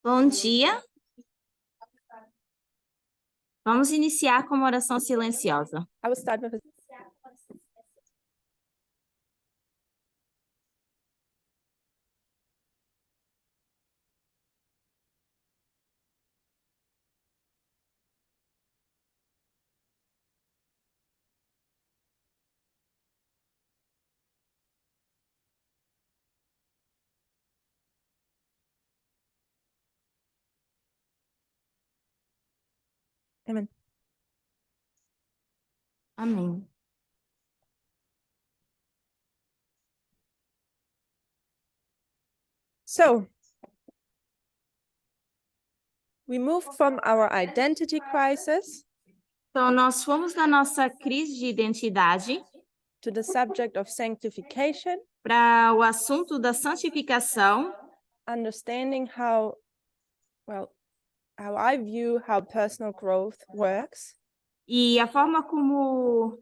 Bom dia. Vamos iniciar com uma oração silenciosa. I will start with Amen. Amém. So, we moved from our identity crisis Então, nós fomos da nossa crise de identidade to the subject of sanctification, para o assunto da santificação, understanding how I view how personal growth works. e a forma como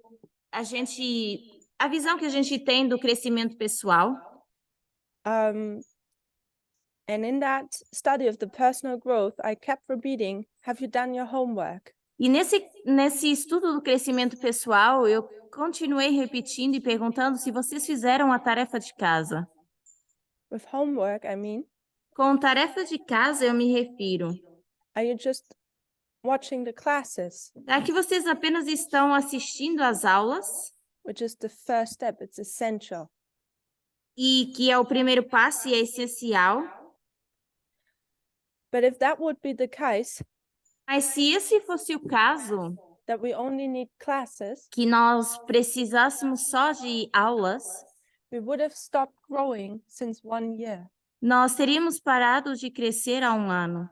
a visão que a gente tem do crescimento pessoal. And in that study of the personal growth, I kept repeating, have you done your homework? E nesse estudo do crescimento pessoal, eu continuei repetindo e perguntando se vocês fizeram a tarefa de casa. With homework, I mean, Com tarefa de casa, eu me refiro are you just watching the classes? a que vocês apenas estão assistindo às aulas, Which is the first step, it's essential. e que é o primeiro passo e é essencial. But if that would be the case, Mas se esse fosse o caso, that we only need classes, que nós precisássemos só de aulas, we would have stopped growing since 1 year. nós teríamos parado de crescer há um ano.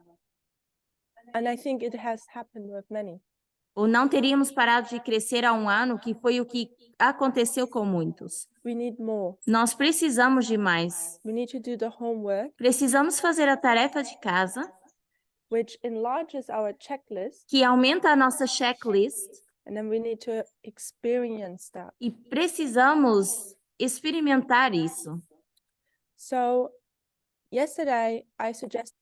And I think it has happened with many. Ou não teríamos parado de crescer há um ano, que foi o que aconteceu com muitos. We need more. Nós precisamos de mais. We need to do the homework, Precisamos fazer a tarefa de casa, which enlarges our checklist, que aumenta a nossa checklist, and then we need to experience that. e precisamos experimentar isso. So, yesterday I suggested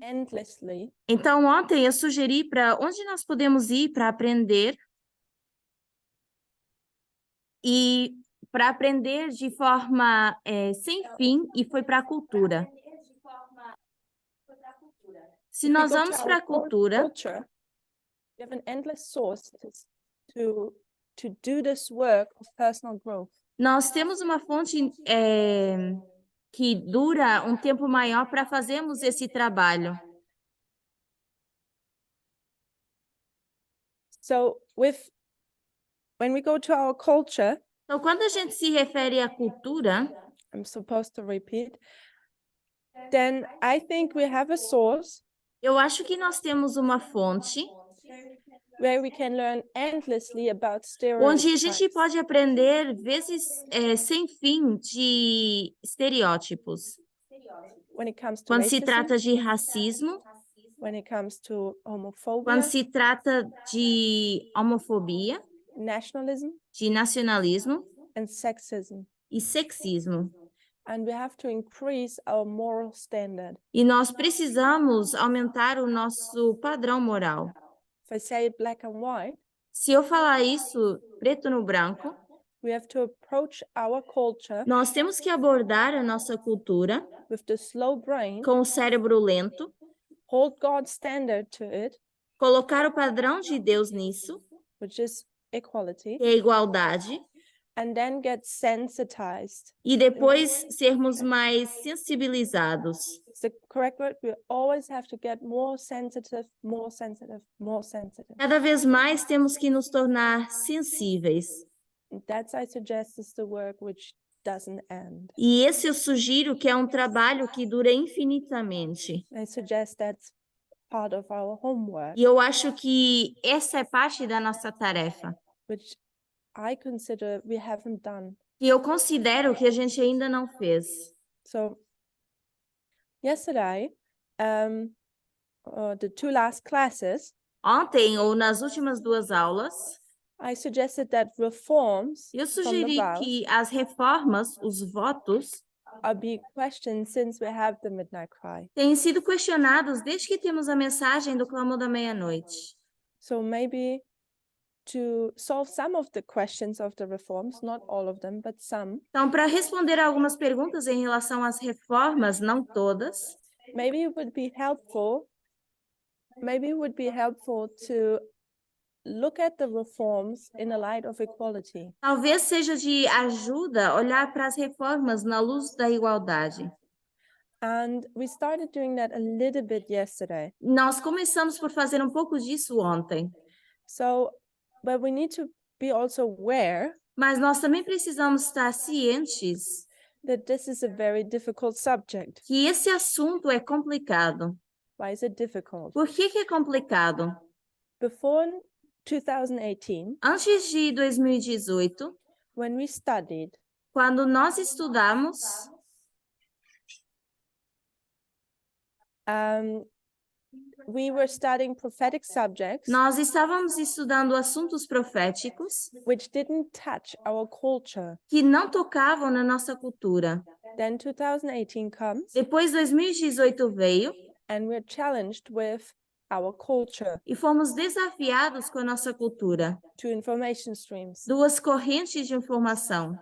endlessly. Então, ontem eu sugeri para onde nós podemos ir para aprender e para aprender de forma sem fim, e foi para a cultura. Se nós vamos para a cultura, We have an endless source to do this work of personal growth. nós temos uma fonte que dura um tempo maior para fazermos esse trabalho. So when we go to our culture, Então, quando a gente se refere à cultura, I'm supposed to repeat, then I think we have a source eu acho que nós temos uma fonte where we can learn endlessly about onde a stereotypes. gente pode aprender vezes sem fim de estereótipos. When it comes to Quando se racism, trata de racismo, when it comes to quando homophobia, se trata de homofobia, nationalism, de nacionalismo and sexism. e sexismo. And we have to increase our moral standard. E nós precisamos aumentar o nosso padrão moral. If I say it black and white, Se eu falar isso preto no branco, we have to approach our culture nós temos que abordar a nossa cultura with the slow brain, com o cérebro lento, hold God's standard to it, colocar o padrão de Deus nisso, which is equality, que é a igualdade, and then get sensitized. e depois sermos mais sensibilizados. It's the correct word. We always have to get more sensitive, more sensitive, more sensitive. Cada vez mais temos que nos tornar sensíveis. And that's, I suggest, is the work which doesn't end. E esse eu sugiro que é um trabalho que dura infinitamente. I suggest that's part of our homework, E eu acho que essa é parte da nossa tarefa. which I consider we haven't done. E eu considero que a gente ainda não fez. So yesterday, the two last classes, Ontem, ou nas últimas duas aulas, I suggested that reforms eu from the sugeri vows que as reformas, os votos, are being questioned since we have the midnight cry. têm sido questionados desde que temos a mensagem do clamor da meia-noite. So maybe to solve some of the questions of the reforms, not all of them, but some, Então, para responder a algumas perguntas em relação às reformas, não todas, maybe it would be helpful to look at the reforms in the light of equality. talvez seja de ajuda olhar para as reformas na luz da igualdade. And we started doing that a little bit yesterday. Nós começamos por fazer um pouco disso ontem, So, but we need to be also aware mas nós também precisamos estar cientes that this is a very difficult subject. que esse assunto é complicado. Why is it difficult? Por que é complicado? Before 2018, Antes de 2018, when we studied, quando nós estudamos, we were studying prophetic subjects nós estávamos estudando assuntos proféticos which didn't touch our culture. que não tocavam na nossa cultura. Then 2018 comes Depois 2018 veio and we're challenged with our culture, e fomos desafiados com a nossa cultura. two information streams. Duas correntes de informação.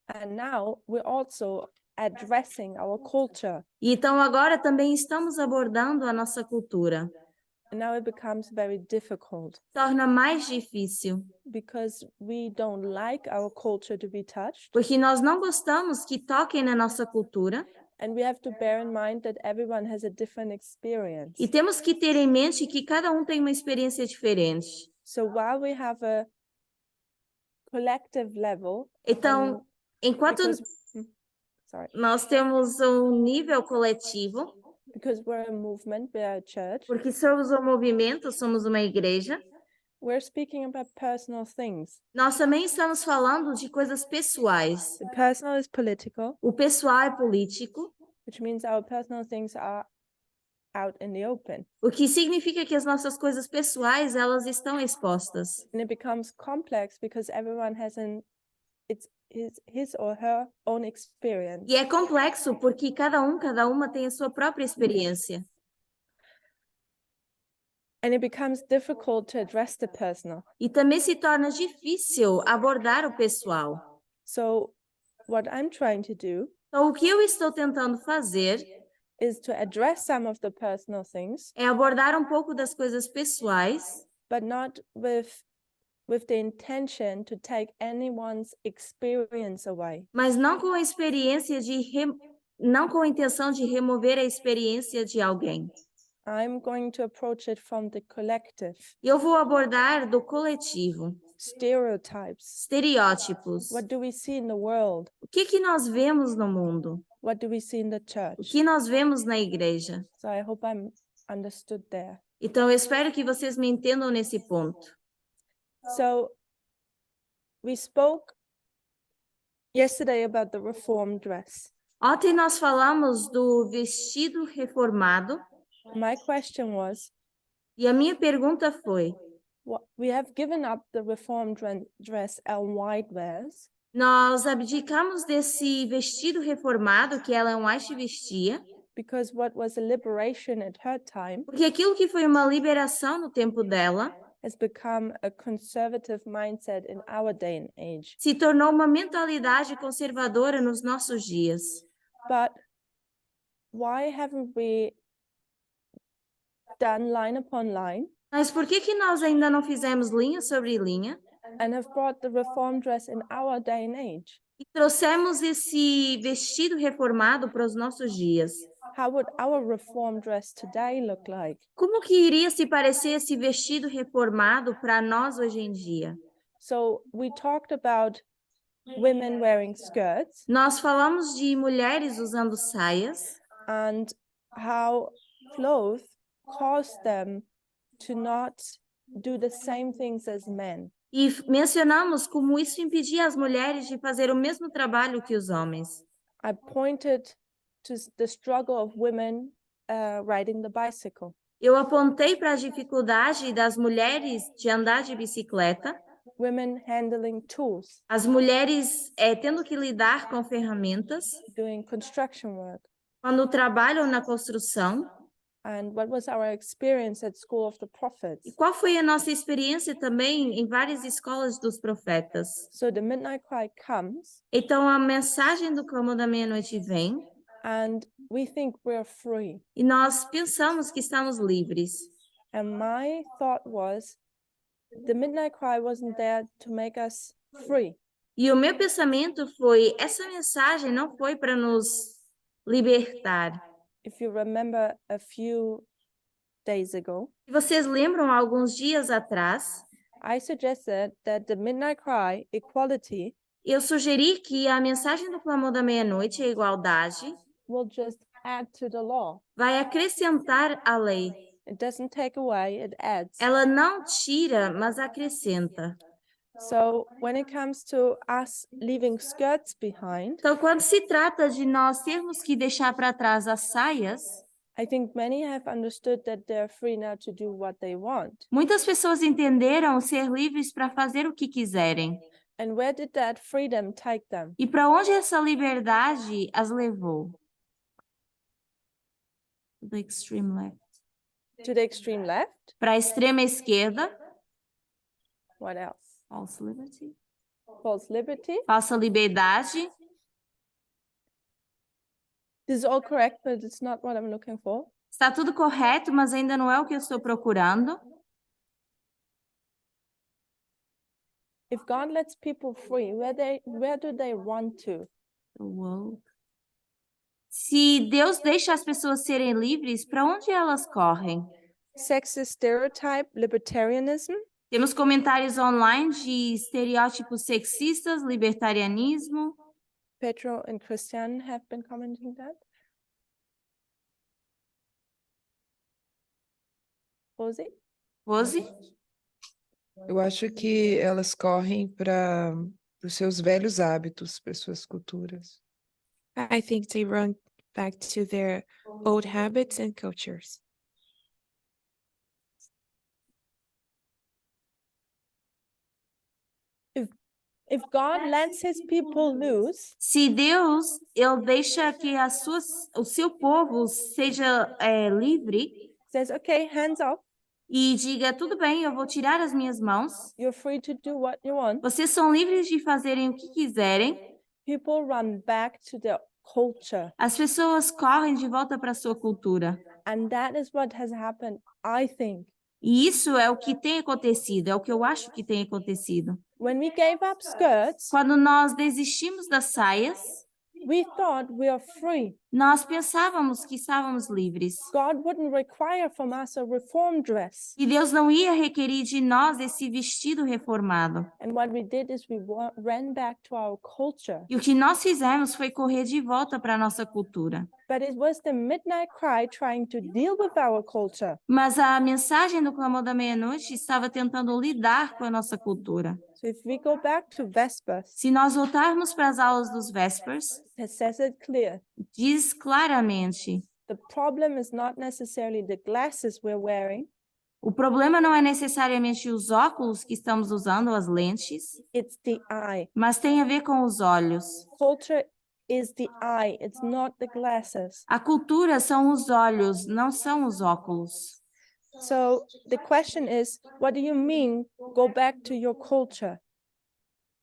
And now we're also addressing our culture. E então agora também estamos abordando a nossa cultura. And now it becomes very difficult Torna mais difícil, because we don't like our culture to be touched. porque nós não gostamos que toquem na nossa cultura And we have to bear in mind that everyone has a different experience. e temos que ter em mente que cada um tem uma experiência diferente. So while we have a collective level, Então, enquanto sorry, nós temos um nível coletivo, because we're a movement, we're a church, porque somos um movimento, somos uma igreja, we're speaking about personal things. nós também estamos falando de coisas pessoais. The personal is political, O pessoal é político, which means our personal things are out in the open. o que significa que as nossas coisas pessoais, elas estão expostas. And it becomes complex because everyone has his or her own experience. E é complexo porque cada uma tem a sua própria experiência. And it becomes difficult to address the personal. E também se torna difícil abordar o pessoal. So what I'm trying to do Então, o que eu estou tentando fazer is to address some of the personal things, é abordar um pouco das coisas pessoais, but not with the intention to take anyone's experience away. mas não com a experiência não com a intenção de remover a experiência de alguém. I'm going to approach it from the collective. Eu vou abordar do coletivo, Stereotypes. estereótipos. What do we see in the world? O que nós vemos no mundo? What do we see in the O church? que nós vemos na igreja? So I hope I'm understood there. Então, eu espero que vocês me entendam nesse ponto. So we spoke yesterday about the reform dress. Ontem nós falamos do vestido reformado My question was, e a minha pergunta foi: we have given up the reform dress Ellen White wears nós abdicamos desse vestido reformado que Ellen White vestia, because what was a liberation at her time porque aquilo que foi uma liberação no tempo dela has become a conservative mindset in our day and age. se tornou uma mentalidade conservadora nos nossos dias. But why haven't we done line upon line Mas por que nós ainda não fizemos linha sobre linha and have brought the reform dress in our day and age? e trouxemos esse vestido reformado para os nossos dias? How would our reform dress today look like? Como que iria se parecer esse vestido reformado para nós hoje em dia? So we talked about women wearing skirts Nós falamos de mulheres usando saias and how clothes cause them to not do the same things as men. e mencionamos como isso impedia as mulheres de fazer o mesmo trabalho que os homens. I pointed to the struggle of women riding the bicycle. Eu apontei para a dificuldade das mulheres de andar de bicicleta women handling tools, as mulheres tendo que lidar com ferramentas, doing construction work. quando trabalham na construção. And what was our experience at School of the E Prophets? qual foi a nossa experiência também em várias escolas dos profetas? So the midnight cry comes, Então, a mensagem do clamor da meia-noite vem and we think we're free. e nós pensamos que estamos livres. And my thought was, the midnight cry wasn't there to make us free. E o meu pensamento foi, essa mensagem não foi para nos libertar. If you remember a few days ago, Se vocês lembram, alguns dias atrás, I suggested that the midnight cry, equality, eu sugeri que a mensagem do clamor da meia-noite, a igualdade, will just add to the law. vai acrescentar a lei. It doesn't take away, it adds. Ela não tira, mas acrescenta. So when it comes to us leaving skirts behind, Então, quando se trata de nós termos que deixar para trás as saias, I think many have understood that they're free now to do what they want. muitas pessoas entenderam ser livres para fazer o que quiserem. And where did that freedom take them? E para onde essa liberdade as levou? The extreme left. To the extreme left? Para a extrema esquerda, What else? false liberty. False liberty? Falsa liberdade. This is all correct, but it's not what I'm looking for. Está tudo correto, mas ainda não é o que eu estou procurando. If God lets people free, where do they run to? The world. Se Deus deixa as pessoas serem livres, para onde elas correm? Sexist stereotype, libertarianism? Temos comentários online de estereótipos sexistas, libertarianismo. Petro and Christian have been commenting that. Rosie? Rose? Eu acho que elas correm para os seus velhos hábitos, para suas culturas. I think they run back to their old habits and cultures. If God lets his people loose, Se Deus ele deixa que o seu povo seja livre says, okay, hands off, e diga, tudo bem, eu vou tirar as minhas mãos, you're free to do what you want, vocês são livres de fazerem o que quiserem, people run back to their culture. as pessoas correm de volta para a sua cultura. And that is what has happened, I think. E isso é o que tem acontecido, é o que eu acho que tem acontecido. When we gave up skirts, Quando nós desistimos das saias, we thought we are free. nós pensávamos que estávamos livres. God wouldn't require from us a reform dress. E Deus não ia requerir de nós esse vestido reformado. And what we did is we ran back to our culture. E o que nós fizemos foi correr de volta para a nossa cultura. But it was the midnight cry trying to deal with our culture. Mas a mensagem do clamor da meia-noite estava tentando lidar com a nossa cultura. So if we go back to Vespers, Se nós voltarmos para as aulas dos Vespers, it says it clear. diz claramente, The problem is not necessarily the glasses we're wearing. o problema não é necessariamente os óculos que estamos usando, as lentes, It's the eye. mas tem a ver com os olhos. Culture is the eye. It's not the glasses. A cultura são os olhos, não são os óculos. So the question is, what do you mean, go back to your culture?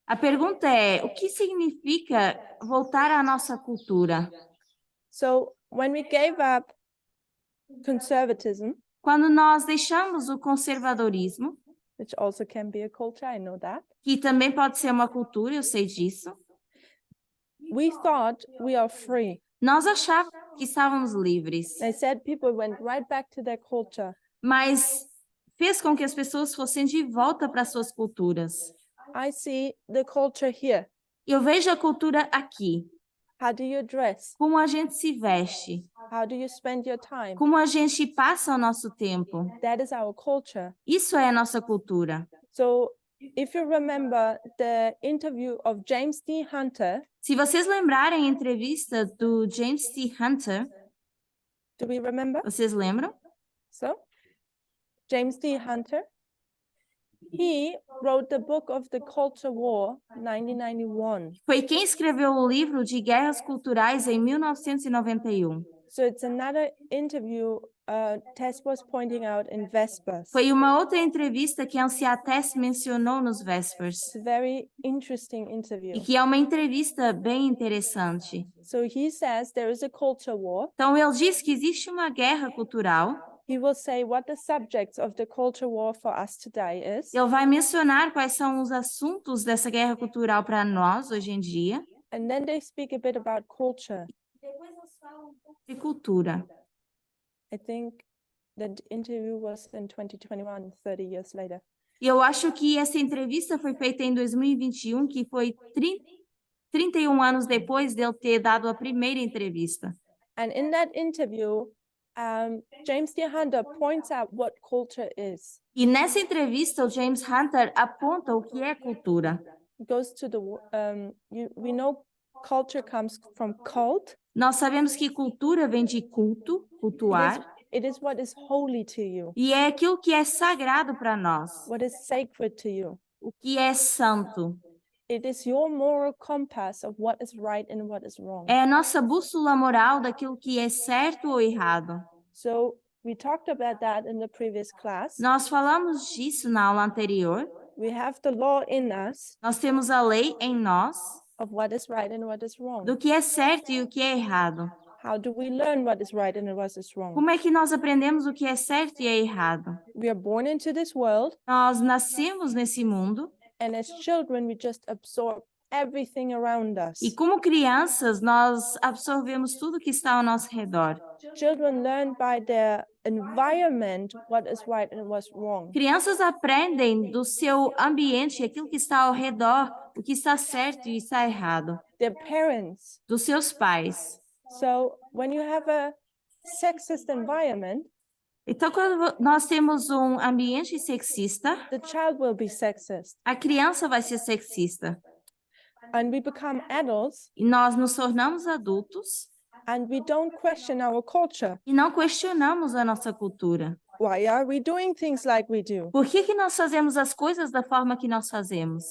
A pergunta é, o que significa voltar à nossa cultura? So when we gave up conservatism, Quando nós deixamos o conservadorismo, which also can be a culture, I know that, que também pode ser uma cultura, eu sei disso, we thought we are free. nós achávamos que estávamos livres, They said people went right back to their culture. mas fez com que as pessoas fossem de volta para suas culturas. I see the culture here. Eu vejo a cultura aqui, How do you dress? como a gente se veste, How do you spend your time? como a gente passa o nosso tempo. That is our culture. Isso é a nossa cultura. So if you remember the interview of James D. Hunter, Se vocês lembrarem a entrevista do James T. Hunter, do we remember? vocês lembram? So James D. Hunter, He wrote the book of the Culture War, 1991. Foi quem escreveu o livro de Guerras Culturais em 1991. So it's another interview Tess was pointing out in Vespers. Foi uma outra entrevista que a anciã Tess mencionou nos Vespers, It's a very interesting e interview. que é uma entrevista bem interessante. So he says there is a culture war. Então, ele diz que existe uma guerra cultural. He will say what the subjects of the culture war for us today is. Ele vai mencionar quais são os assuntos dessa guerra cultural para nós hoje em dia. And then they speak a bit about culture. Depois eles falam um pouco de cultura. I think the interview was in 2021, 30 years later. E eu acho que essa entrevista foi feita em 2021, que foi 31 anos depois de ele ter dado a primeira entrevista. And in that interview, James D. Hunter points out what culture is. E nessa entrevista, o James Hunter aponta o que é cultura. It goes to the, we know culture comes from cult. Nós sabemos que cultura vem de culto, cultuar, It is what is holy to you, e é aquilo que é sagrado para nós, what is sacred to you. o que é santo. It is your moral compass of what is right and what is wrong. É a nossa bússola moral daquilo que é certo ou errado. So we talked about that in the previous class. Nós falamos disso na aula anterior. We have the law in us Nós temos a lei em nós of what is right and what is wrong. do que é certo e o que é errado. How do we learn what is right and what is wrong? Como é que nós aprendemos o que é certo e é errado? We are born into this world, Nós nascemos nesse mundo and as children, we just absorb everything around us. e, como crianças, nós absorvemos tudo que está ao nosso redor. Children learn by their environment what is right and what's wrong. Crianças aprendem do seu ambiente, aquilo que está ao redor, o que está certo e está errado, Their parents. dos seus pais. So when you have a sexist environment, Então, quando nós temos um ambiente sexista, the child will be sexist. a criança vai ser sexista. And we become adults, E nós nos tornamos adultos and we don't question our culture. e não questionamos a nossa cultura. Why are we doing things like we do? Por que nós fazemos as coisas da forma que nós fazemos?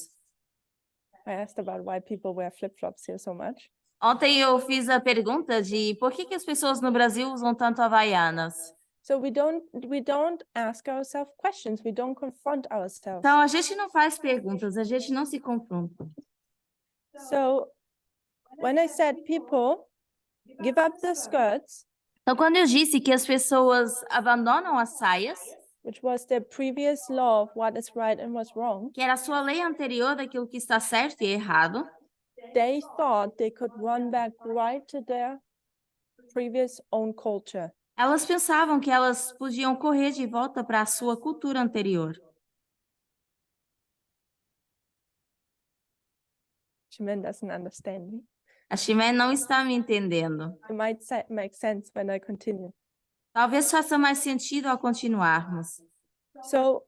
I asked about why people wear flip-flops here so much. Ontem eu fiz a pergunta de por que as pessoas no Brasil usam tanto havaianas. So we don't ask ourselves questions. We don't confront ourselves. Então, a gente não faz perguntas, a gente não se confronta. So when I said people give up the skirts, Então, quando eu disse que as pessoas abandonam as saias, which was their previous law of what is right and what's wrong, que era a sua lei anterior daquilo que está certo e errado, they thought they could run back right to their previous own culture. elas pensavam que elas podiam correr de volta para a sua cultura anterior. Jimin doesn't understand me. A Chimé não está me entendendo. It might make sense when I continue. Talvez faça mais sentido ao continuarmos. So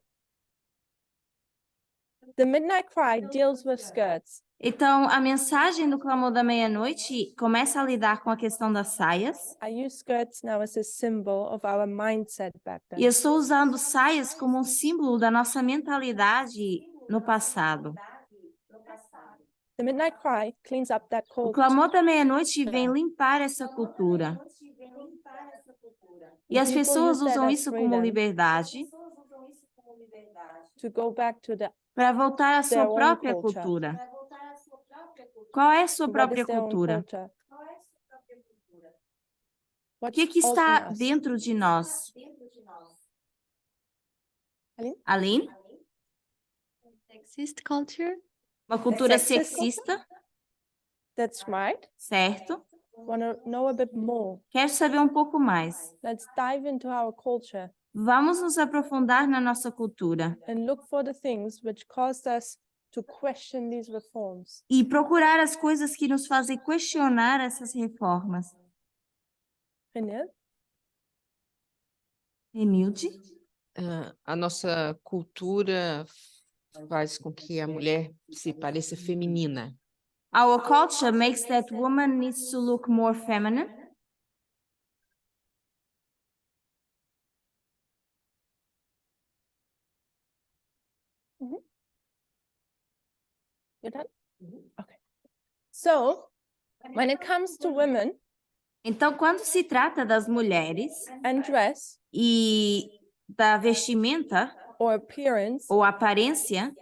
the Midnight Cry deals with skirts. Então, a mensagem do Clamor da Meia-Noite começa a lidar com a questão das saias. I use skirts now as a symbol of our mindset back E eu then. estou usando saias como um símbolo da nossa mentalidade no passado. The Midnight Cry cleans up that O culture. Clamor da Meia-Noite vem limpar essa cultura. E as People pessoas use that usam as isso como freedom. liberdade To go back to para voltar à Their sua own própria culture. cultura. Qual é a sua what própria is their own cultura? culture. O What's que all está in us? dentro de nós? Aline? Aline? Sexist culture? Uma cultura Sexist culture? sexista, That's right. certo? Want to know a bit more? Quero saber um pouco mais. Let's dive into our culture Vamos nos aprofundar na nossa cultura and look for the things which caused us to question these reforms. e procurar as coisas que nos fazem questionar essas reformas. Renil? Emilde? A nossa cultura faz com que a mulher se pareça feminina. Our culture makes that woman needs to look more feminine. You're done? Okay. So, when it comes to women Então, quando se trata das mulheres and dress e da vestimenta or appearance, ou aparência,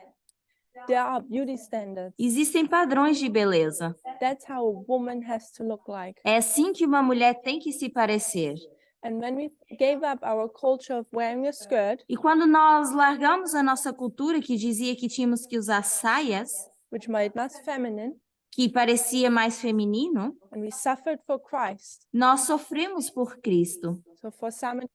there are beauty standards. existem padrões de beleza. That's how a woman has to look like. É assim que uma mulher tem que se parecer. And when we gave up our culture of wearing a skirt, E quando nós largamos a nossa cultura que dizia que tínhamos que usar saias, which made us feminine, que parecia mais feminino, and we suffered for Christ. nós sofremos por Cristo. So for some, it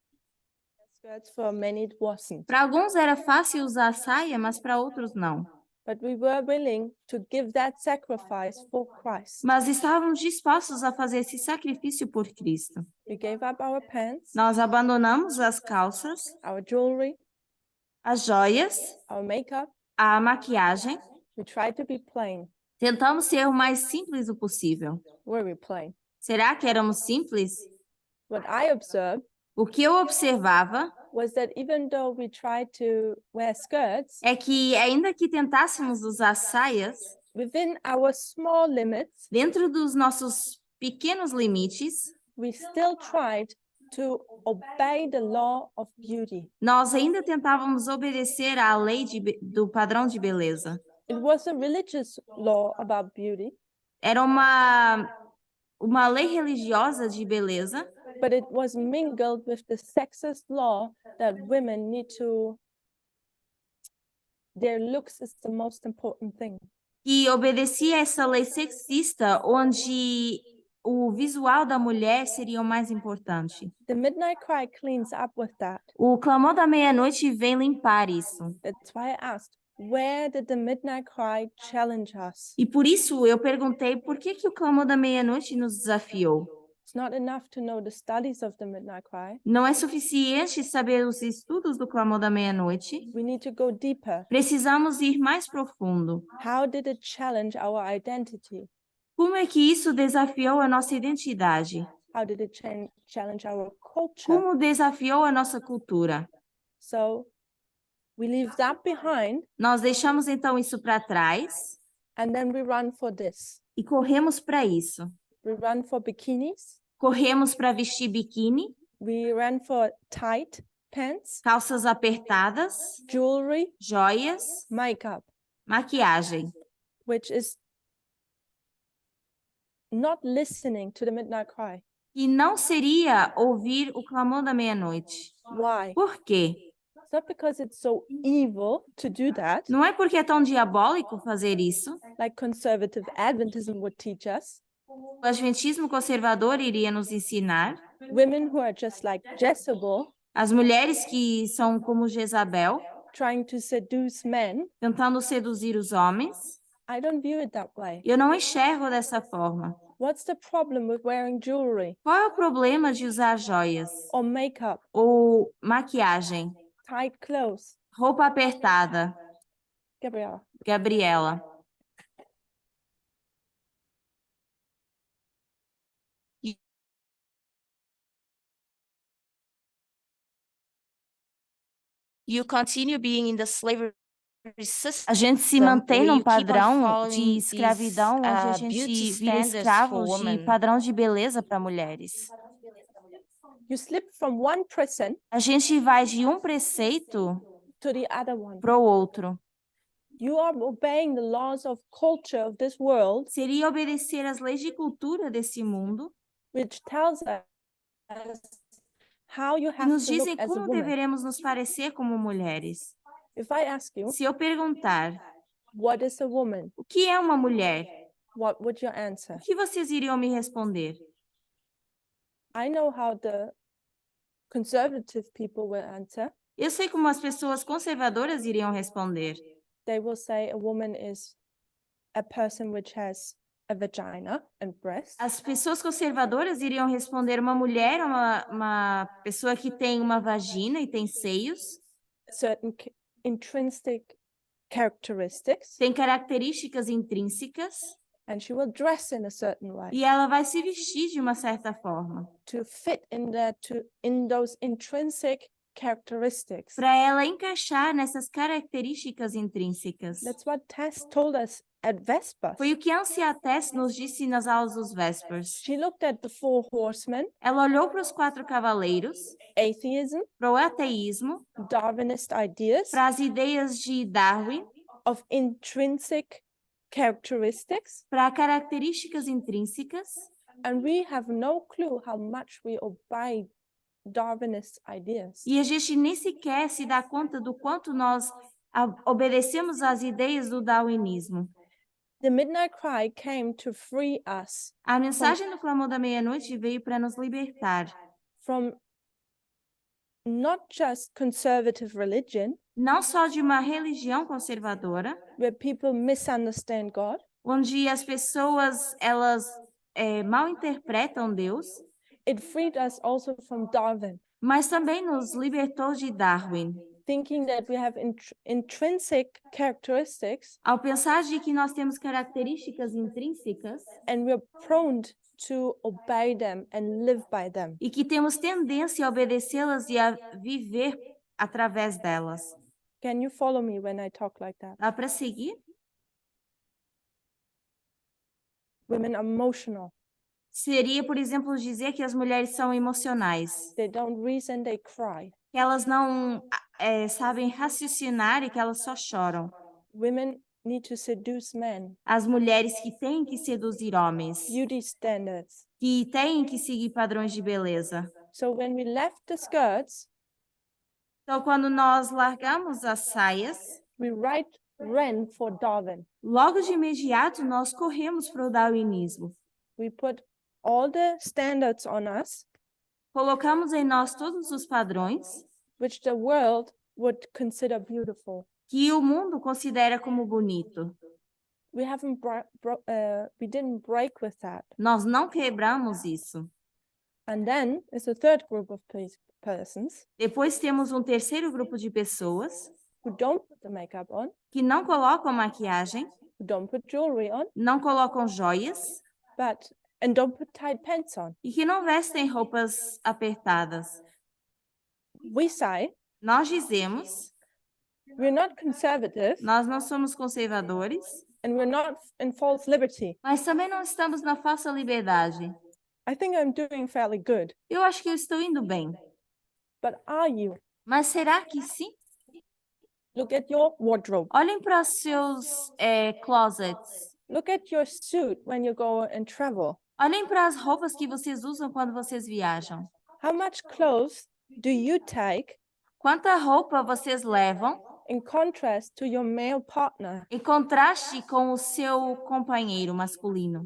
was skirts, for many it wasn't. Para alguns era fácil usar saia, mas para outros não. But we were willing to give that sacrifice for Christ. Mas estávamos dispostos a fazer esse sacrifício por Cristo. We gave up our pants, Nós abandonamos as calças, our jewelry, as joias, our makeup. a maquiagem. We tried to be plain. Tentamos ser o mais simples o possível. Were we plain? Será que éramos simples? What I observed O que eu observava was that even though we tried to wear skirts, é que, ainda que tentássemos usar saias, within our small limits, dentro dos nossos pequenos limites, we still tried to obey the law of beauty. nós ainda tentávamos obedecer à lei do padrão de beleza. It was a religious law about beauty, Era uma lei religiosa de beleza, but it was mingled with the sexist law that women need to, their looks is the most important thing. que obedecia a essa lei sexista, onde o visual da mulher seria o mais importante. The Midnight Cry cleans up with that. O clamor da meia-noite vem limpar isso. That's why I asked, where did the Midnight Cry challenge us? E por isso eu perguntei por que o clamor da meia-noite nos desafiou. It's not enough to know the studies of the Midnight Cry. Não é suficiente saber os estudos do clamor da meia-noite. We need to go deeper. Precisamos ir mais profundo. How did it challenge our identity? Como é que isso desafiou a nossa identidade? How did it challenge our culture? Como desafiou a nossa cultura? So we leave that behind Nós deixamos então isso para trás and then we run for this. e corremos para isso. We run for bikinis. Corremos para vestir biquíni, We run for tight pants, calças apertadas, jewelry, joias, makeup, maquiagem. which is not listening to the Midnight Cry. E não seria ouvir o clamor da meia-noite. Why? Por quê? It's not because it's so evil to do that, Não é porque é tão diabólico fazer isso. like conservative Adventism would teach us. O adventismo conservador iria nos ensinar. Women who are just like Jezebel, As mulheres que são como Jezabel, trying to seduce men. tentando seduzir os homens. I don't view it that way. Eu não enxergo dessa forma. What's the problem with wearing jewelry Qual é o problema de usar joias or makeup, ou maquiagem, tight clothes? roupa apertada? Gabriella. Gabriela. You continue being in the slavery system. A gente se mantém where num you keep on padrão following de these, escravidão onde a beauty gente vira standards for escravos de women. padrão de beleza para mulheres. You slip from one prison A gente vai de um preceito to the other one. para o outro. You are obeying the laws of culture of this world, Seria obedecer às leis de cultura desse mundo, which tells us how you que have nos to look dizem as a como woman. deveremos nos parecer como mulheres. If I ask you, Se eu perguntar, what is a woman? o que é uma mulher? What would you answer? O que vocês iriam me responder? I know how the conservative people will answer. Eu sei como as pessoas conservadoras iriam responder. They will say a woman is a person which has a vagina and breasts, As pessoas conservadoras iriam responder: uma mulher é uma pessoa que tem uma vagina e tem seios, certain intrinsic characteristics, tem características intrínsecas, and she will dress in a certain way e ela vai se vestir de uma certa forma to fit in those intrinsic characteristics. para ela encaixar nessas características intrínsecas. That's what Tess told us at Vespers. Foi o que a anciã Tess nos disse nas aulas dos Vespers. She looked at the four horsemen, Ela olhou para os 4 cavaleiros, atheism, para o ateísmo, Darwinist ideas para as ideias de Darwin, of intrinsic characteristics, para características intrínsecas, and we have no clue how much we obey Darwinist ideas. e a gente nem sequer se dá conta do quanto nós obedecemos às ideias do darwinismo. The midnight cry came to free us A mensagem do clamor da meia-noite veio para nos libertar, from not just conservative religion, não só de uma religião conservadora, where people misunderstand God, onde as pessoas elas mal interpretam Deus, it freed us also from Darwin, mas também nos libertou de Darwin, thinking that we have intrinsic characteristics ao pensar de que nós temos características intrínsecas and we're prone to obey them and live by them. e que temos tendência a obedecê-las e a viver através delas. Can you follow me when I talk like that? Dá para seguir? Women are emotional. Seria, por exemplo, dizer que as mulheres são emocionais, They don't reason, they cry. que elas não sabem raciocinar e que elas só choram. Women need to seduce men, As mulheres que têm que seduzir homens, beauty standards. que têm que seguir padrões de beleza. So when we left the skirts, Então, quando nós largamos as saias, we ran for Darwin. logo de imediato nós corremos para o darwinismo. We put all the standards on us, Colocamos em nós todos os padrões which the world would consider beautiful. que o mundo considera como bonito. We didn't break with that. Nós não quebramos isso. And then there's a third group of persons Depois temos um terceiro grupo de pessoas who don't put the makeup on, que não colocam maquiagem, who don't put jewelry on, não colocam joias and don't put tight pants on. e que não vestem roupas apertadas. We say Nós dizemos, we're not conservative nós não somos conservadores, and we're not in false liberty. mas também não estamos na falsa liberdade. I think I'm doing fairly good, Eu acho que eu estou indo bem, but are you? mas será que sim? Look at your wardrobe. Olhem para os seus closets. Look at your suit when you go and travel. Olhem para as roupas que vocês usam quando vocês viajam. How much clothes do you take Quanta roupa vocês levam in contrast to your male partner? em contraste com o seu companheiro masculino?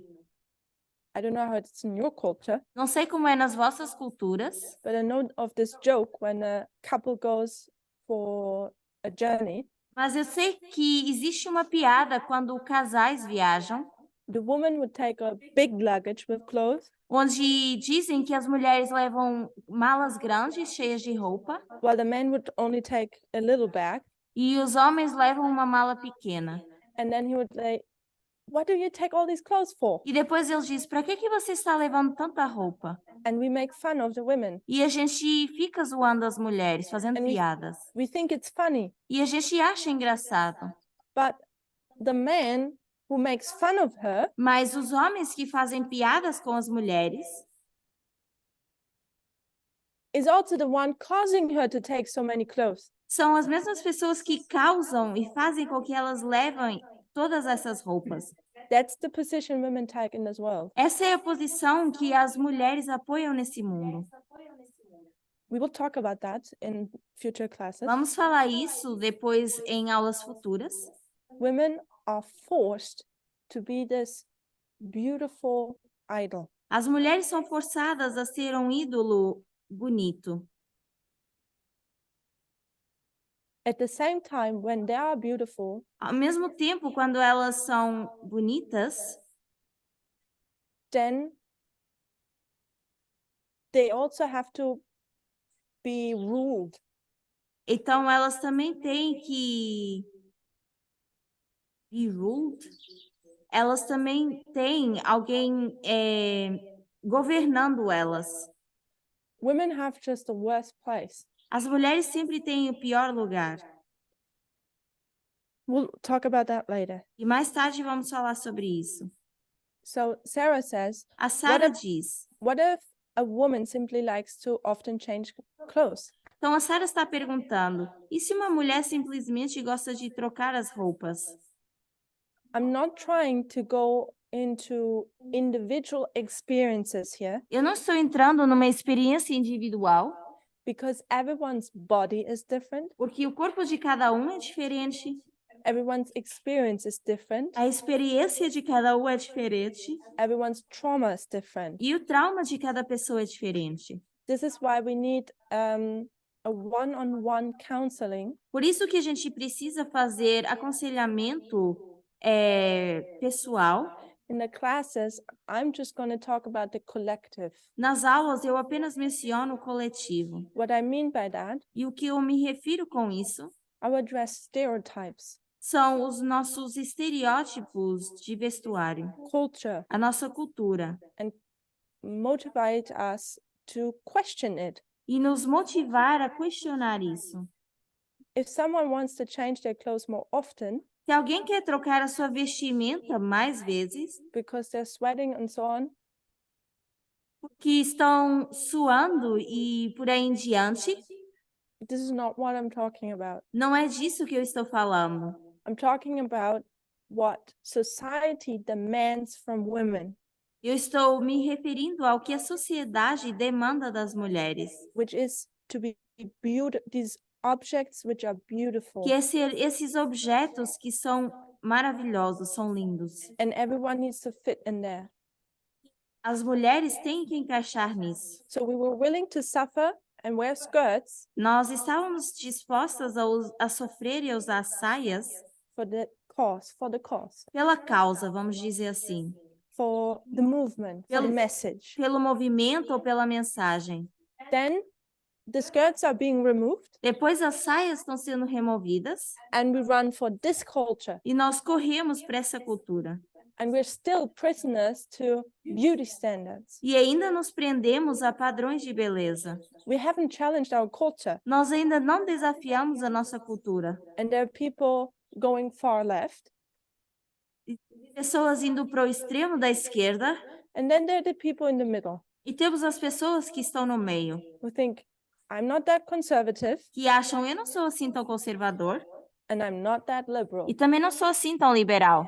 I don't know how it's in your culture, Não sei como é nas vossas culturas, but I know of this joke when a couple goes for a journey. mas eu sei que existe uma piada quando casais viajam, The woman would take a big luggage with clothes, onde dizem que as mulheres levam malas grandes cheias de roupa while the man would only take a little bag. e os homens levam uma mala pequena. And then he would say, what do you take all these clothes for? E depois eles dizem, para que você está levando tanta roupa? And we make fun of the women. E a gente fica zoando as mulheres, fazendo And we- piadas. We think it's funny, E a gente acha engraçado. but the man who makes fun of her Mas os homens que fazem piadas com as mulheres is also the one causing her to take so many clothes. são as mesmas pessoas que causam e fazem com que elas levem todas essas roupas. That's the position women take in this world. Essa é a posição que as mulheres apoiam nesse mundo. We will talk about that in future classes. Vamos falar isso depois em aulas futuras. Women are forced to be this beautiful idol. As mulheres são forçadas a ser um ídolo bonito. At the same time, when they are beautiful, Ao mesmo tempo, quando elas são bonitas, then they also have to be ruled. então elas também têm que be ruled. Elas também têm alguém governando elas. Women have just the worst place. As mulheres sempre têm o pior lugar. We'll talk about that later. E mais tarde vamos falar sobre isso. So Sarah says, A Sarah if- diz. what if a woman simply likes to often change clothes? Então a Sarah está perguntando: e se uma mulher simplesmente gosta de trocar as roupas? I'm not trying to go into individual experiences here Eu não estou entrando numa experiência individual, because everyone's body is different, porque o corpo de cada um é diferente, everyone's experience is different, a experiência de cada um é diferente everyone's trauma is different. e o trauma de cada pessoa é diferente. This is why we need a one-on-one counseling Por isso que a gente precisa fazer aconselhamento pessoal. in the classes. I'm just going to talk about the collective. Nas aulas eu apenas menciono o coletivo. What I mean by that, E o que eu me refiro com isso I'll address stereotypes, são os nossos estereótipos de vestuário, culture, a nossa cultura, motivate us to question it. e nos motivar a questionar isso. If someone wants to change their clothes more often Se alguém quer trocar a sua vestimenta mais vezes, because they're sweating and so on, porque estão suando e por aí em diante, this is not what I'm talking about. não é disso que eu estou falando. I'm talking about what society demands from women, Eu estou me referindo ao que a sociedade demanda das mulheres, which is to be beautiful, these objects which are beautiful, que é ser esses objetos que são maravilhosos, são lindos. and everyone needs to fit in there. As mulheres têm que encaixar nisso. So we were willing to suffer and wear skirts Nós estávamos dispostas a sofrer e a usar saias for the cause, pela causa, vamos dizer assim, for the movement, for the Pelo- message. pelo movimento ou pela mensagem. Then the skirts are being removed Depois as saias estão sendo removidas and we run for this culture. e nós corremos para essa cultura. And we're still prisoners to beauty standards. E ainda nos prendemos a padrões de beleza. We haven't challenged our culture. Nós ainda não desafiamos a nossa cultura. And there are people going far left. Pessoas indo para o extremo da esquerda And then there are the people in the middle e temos as pessoas que estão no meio, who think, I'm not that conservative que acham eu não sou assim tão conservador and I'm not that liberal. e também não sou assim tão liberal.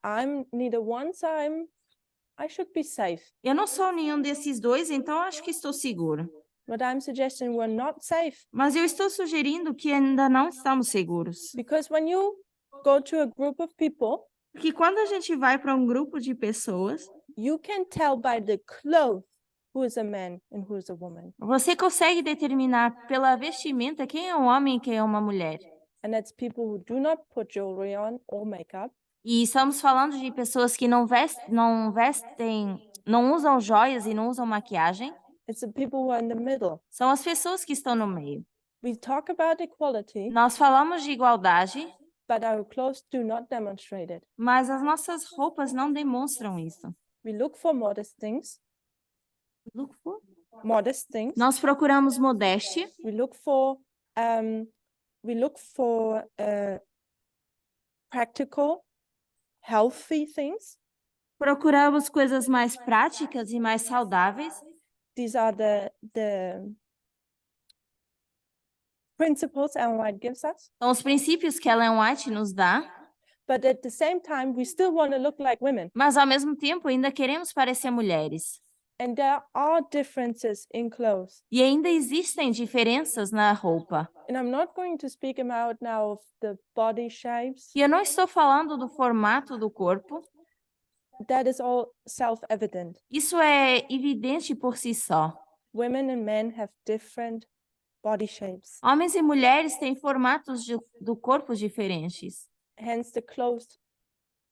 I'm neither one, so I should be safe. Eu não sou nenhum desses dois, então acho que estou seguro. But I'm suggesting we're not safe Mas eu estou sugerindo que ainda não estamos seguros. because when you go to a group of people, Porque quando a gente vai para um grupo de pessoas, you can tell by the clothes who is a man and who is a woman. você consegue determinar pela vestimenta quem é um homem e quem é uma mulher. And that's people who do not put jewelry on or makeup. E estamos falando de pessoas que não usam joias e não usam maquiagem. It's the people who are in the middle. São as pessoas que estão no meio. We talk about equality, Nós falamos de igualdade, but our clothes do not demonstrate it. mas as nossas roupas não demonstram isso. We look for modest things. Modest things. Nós procuramos modéstia, We look for practical, healthy things. procuramos coisas mais práticas e mais saudáveis. These are the principles Ellen White gives us. São os princípios que Ellen White nos dá, But at the same time, we still want to look like women. mas ao mesmo tempo ainda queremos parecer mulheres. And there are differences in clothes. E ainda existem diferenças na roupa. And I'm not going to speak about now of the body shapes. E eu não estou falando do formato do corpo. That is all self-evident. Isso é evidente por si só. Women and men have different body shapes. Homens e mulheres têm formatos do corpo diferentes. Hence, the clothes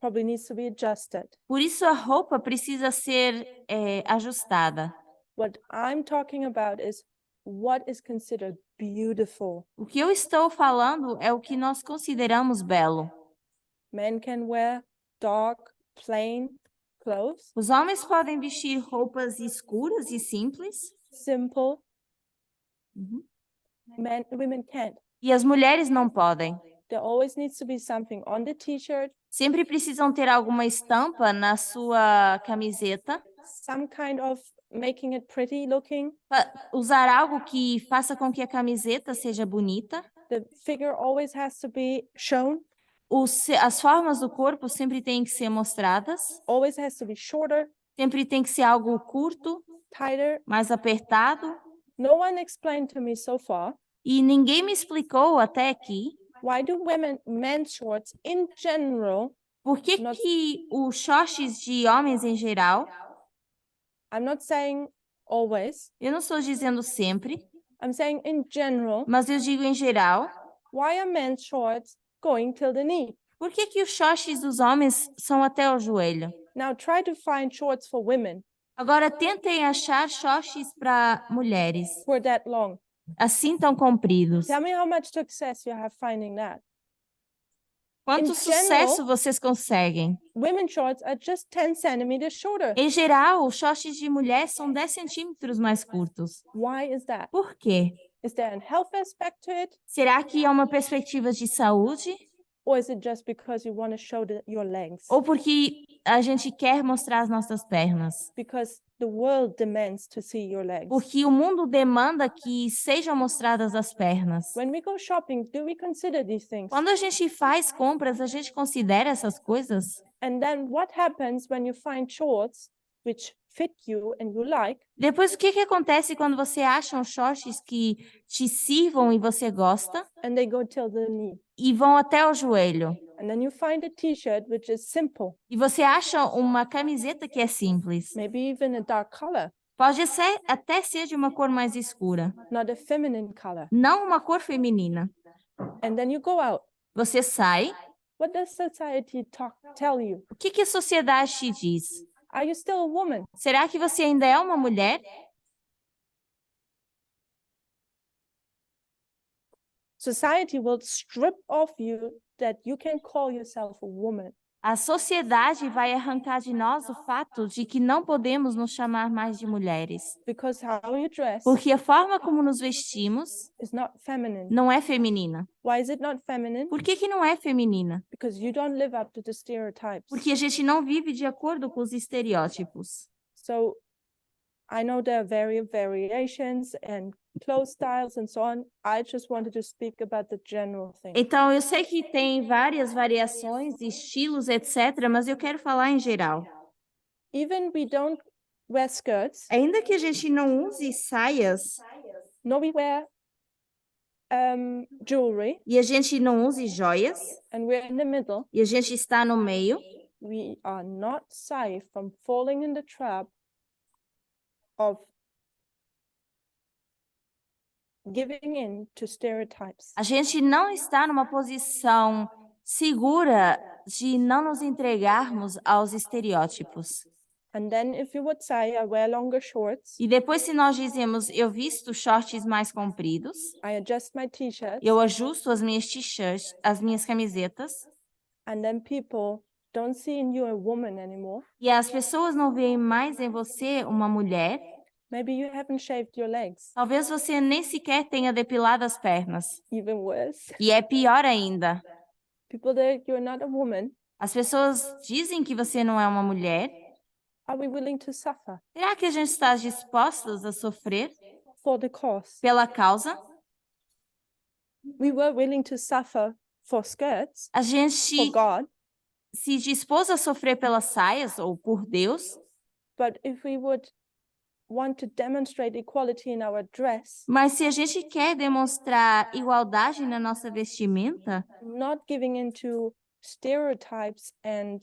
probably needs to be adjusted. Por isso a roupa precisa ser ajustada. What I'm talking about is what is considered beautiful. O que eu estou falando é o que nós consideramos belo. Men can wear dark, plain clothes, Os homens podem vestir roupas escuras e simples, simple, women can't. E as mulheres não podem. There always needs to be something on the t-shirt, Sempre precisam ter alguma estampa na sua camiseta, some kind of making it pretty looking. usar algo que faça com que a camiseta seja bonita. The figure always has to be shown, As formas do corpo sempre têm que ser mostradas, always has to be shorter, sempre tem que ser algo curto, tighter. mais apertado. No one explained to me so far, E ninguém me explicou até aqui why do men's shorts in general, por que Not- que os shorts de homens em geral, I'm not saying always, eu não estou dizendo sempre, I'm saying in general, mas eu digo em geral, why are men's shorts going till the knee? por que que os shorts dos homens são até o joelho? Now try to find shorts for women Agora tentem achar shorts para mulheres, who are that long. assim tão compridos. Tell me how much success you have finding that. Quanto in sucesso general- vocês conseguem? Women's shorts are just 10 centimeters shorter. Em geral, os shorts de mulher são 10 centímetros mais curtos. Why is that? Por quê? Is there a health aspect to it? Será que é uma perspectiva de saúde? Or is it just because you want to show your legs? Ou porque a gente quer mostrar as nossas pernas? Because the world demands to see your legs. Porque o mundo demanda que sejam mostradas as pernas. When we go shopping, do we consider these things? Quando a gente faz compras, a gente considera essas coisas? And then what happens when you find shorts which fit you and you like, Depois, o que que acontece quando você acha uns shorts que te sirvam e você gosta and they go till the knee? e vão até o joelho? And then you find a t-shirt which is simple, E você acha uma camiseta que é simples? maybe even a dark color, Pode ser, até ser de uma cor mais escura, not a feminine color. não uma cor feminina. And then you go out. Você sai, What does society tell you? o que que a sociedade te diz? Are you still a woman? Será que você ainda é uma mulher? Society will strip off you that you can call yourself a woman. A sociedade vai arrancar de nós o fato de que não podemos nos chamar mais de mulheres, Because how you dress porque a forma como nos vestimos is not feminine. não é feminina. Why is it not feminine? Por que que não é feminina? Because you don't live up to the stereotypes. Porque a gente não vive de acordo com os estereótipos. So I know there are variations and clothes styles and so on. I just wanted to speak about the general thing. Então, eu sei que tem várias variações, estilos, etc., mas eu quero falar em geral. Even we don't wear skirts, Ainda que a gente não use saias no, we wear jewelry, e a gente não use joias and we're in the middle. e a gente está no meio, We are not safe from falling in the trap of giving in to stereotypes. a gente não está numa posição segura de não nos entregarmos aos estereótipos. And then if you would say, I wear longer shorts, E depois, se nós dizemos, eu visto shorts mais compridos, I adjust my t-shirts, eu ajusto as minhas t-shirts, as minhas camisetas, and then people don't see in you a woman anymore. e as pessoas não veem mais em você uma mulher, Maybe you haven't shaved your legs. talvez você nem sequer tenha depilado as pernas. Even worse, E é pior ainda. people that you're not a woman. As pessoas dizem que você não é uma mulher. Are we willing to suffer Será que a gente está dispostos a sofrer for the cause? pela causa? We were willing to suffer for skirts, A for gente God, se dispôs a sofrer pelas saias ou por Deus, but if we would want to demonstrate equality in our dress, mas se a gente quer demonstrar igualdade na nossa vestimenta, not giving into stereotypes and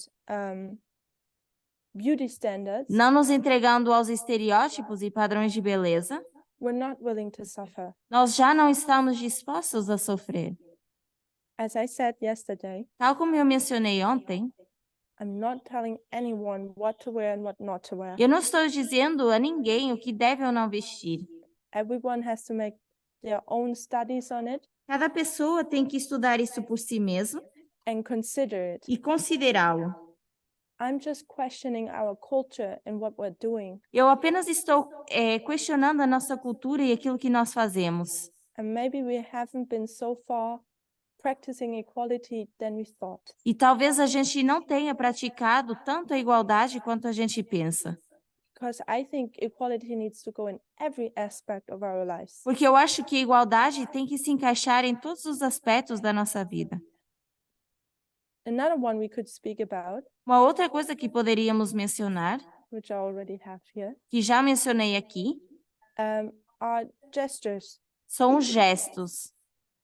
beauty standards, não nos entregando aos estereótipos e padrões de beleza, we're not willing to suffer. nós já não estamos dispostos a sofrer. As I said yesterday, Tal como eu mencionei ontem, I'm not telling anyone what to wear and what not to wear. eu não estou dizendo a ninguém o que deve ou não vestir. Everyone has to make their own studies on it Cada pessoa tem que estudar isso por si mesma and consider it. e considerá-lo. I'm just questioning our culture and what we're doing. Eu apenas estou questionando a nossa cultura e aquilo que nós fazemos. And maybe we haven't been so far practicing equality than we thought. E talvez a gente não tenha praticado tanto a igualdade quanto a gente pensa. Because I think equality needs to go in every aspect of our lives. Porque eu acho que a igualdade tem que se encaixar em todos os aspectos da nossa vida. Another one we could speak about, Uma outra coisa que poderíamos mencionar, which I already have here, que já mencionei aqui, are gestures. são os gestos.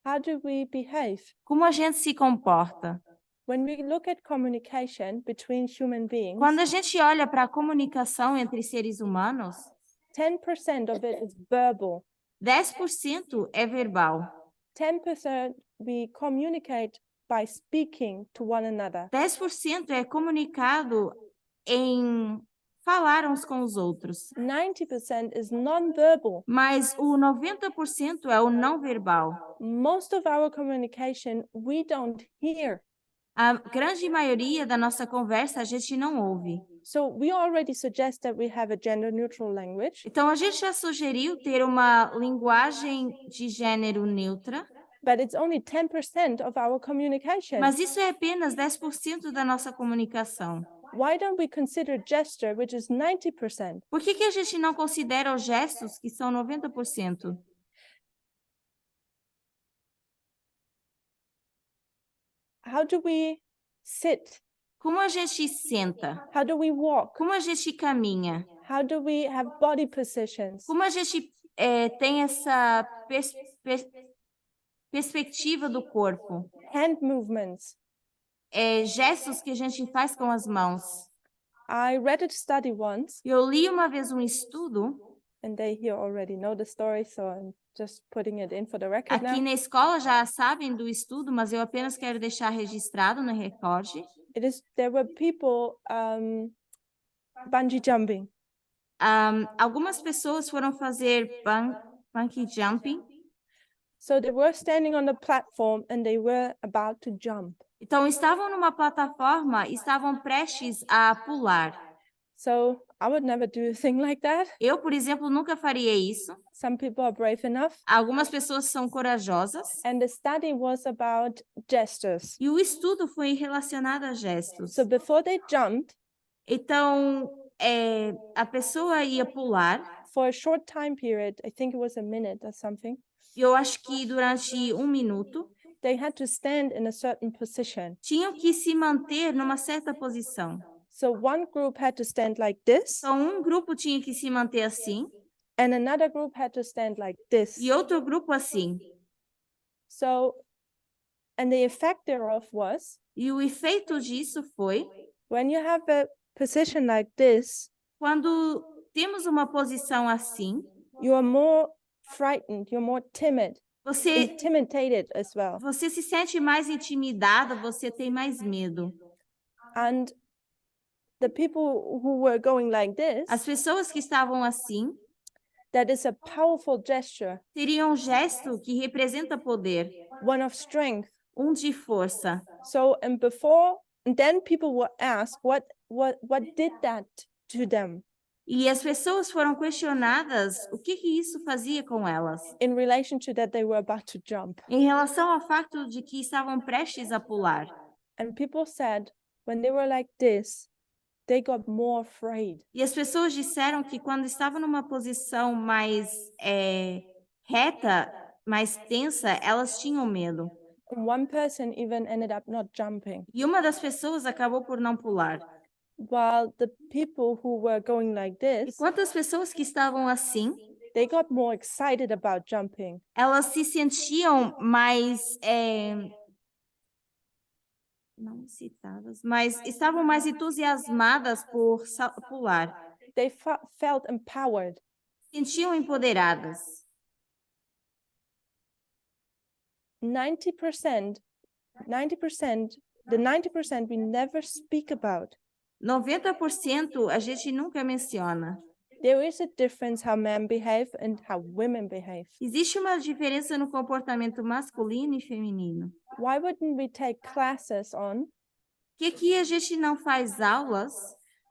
How do we behave? Como a gente se comporta? When we look at communication between human beings, Quando a gente olha para a comunicação entre seres humanos, 10% of it is verbal. 10% é verbal. 10% we communicate by speaking to one another. 10% é comunicado em falar uns com os outros. 90% is non-verbal. Mas o 90% é o não verbal. Most of our communication we don't hear. A grande maioria da nossa conversa a gente não ouve. So we already suggest that we have a gender neutral language, Então, a gente já sugeriu ter uma linguagem de gênero neutra, but it's only 10% of our communication. mas isso é apenas 10% da nossa comunicação. Why don't we consider gesture, which is 90%? Por que a gente não considera os gestos, que são 90%? How do we sit? Como a gente senta? How do we walk? Como a gente caminha? How do we have body positions? Como a gente tem essa perspectiva do corpo? Hand movements. Gestos que a gente faz com as mãos. I read a study once, Eu li uma vez um estudo, and they here already know the story, so I'm just putting it in for the record aqui now. na escola já sabem do estudo, mas eu apenas quero deixar registrado no recorde. There were people bungee jumping. Algumas pessoas foram fazer bungee jumping. So they were standing on the platform and they were about to jump. Então, estavam numa plataforma e estavam prestes a pular. So I would never do a thing like that. Eu, por exemplo, nunca faria isso. Some people are brave enough. Algumas pessoas são corajosas. And the study was about gestures. E o estudo foi relacionado a gestos. So before they jumped, Então, a pessoa ia pular. for a short time period, I think it was a minute or something, Eu acho que durante 1 minuto, they had to stand in a certain position. tinham que se manter numa certa posição. So one group had to stand like this, Então, um grupo tinha que se manter assim and another group had to stand like this. e outro grupo assim. So, and the effect thereof was, E o efeito disso foi, when you have a position like this, quando temos uma posição assim, you are more frightened, you're more timid, você intimidated as well. Você se sente mais intimidada, você tem mais medo. And the people who were going like As this, pessoas que estavam assim that is a powerful gesture, teriam um gesto que representa poder, one of strength. de força. So, and then people were asked, what did that to them E as pessoas foram questionadas o que isso fazia com elas, in relation to that they were about to jump? em relação ao fato de que estavam prestes a pular. And people said, when they were like this, they got more afraid. E as pessoas disseram que quando estavam numa posição mais reta, mais tensa, elas tinham medo. And one person even ended up not jumping, E uma das pessoas acabou por não pular. while the people who were going like E this, quantas pessoas que estavam assim, they got more excited about jumping. elas se sentiam mais não excitadas, mas estavam mais entusiasmadas por pular, They felt empowered. sentiam empoderadas. 90%, the 90% we never speak about. 90% a gente nunca menciona. There is a difference how men behave and how women behave. Existe uma diferença no comportamento masculino e feminino. Why wouldn't we take classes on Por que a gente não faz aulas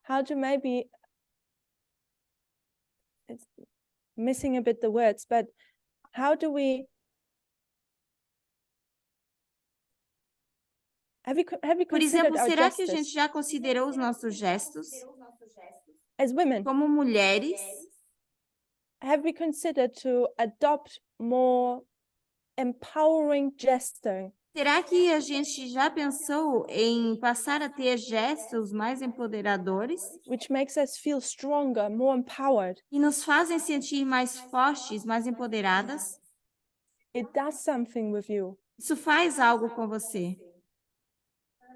how to maybe, it's missing a bit the words, but how do we Have you Por considered exemplo, our será que a gente gestures já considerou os nossos gestos? as women? Como mulheres, Have we considered to adopt more empowering gesturing será que a gente já pensou em passar a ter gestos mais empoderadores which makes us feel stronger, more empowered? que nos fazem sentir mais fortes, mais empoderadas? It does something with you, Isso faz algo com você,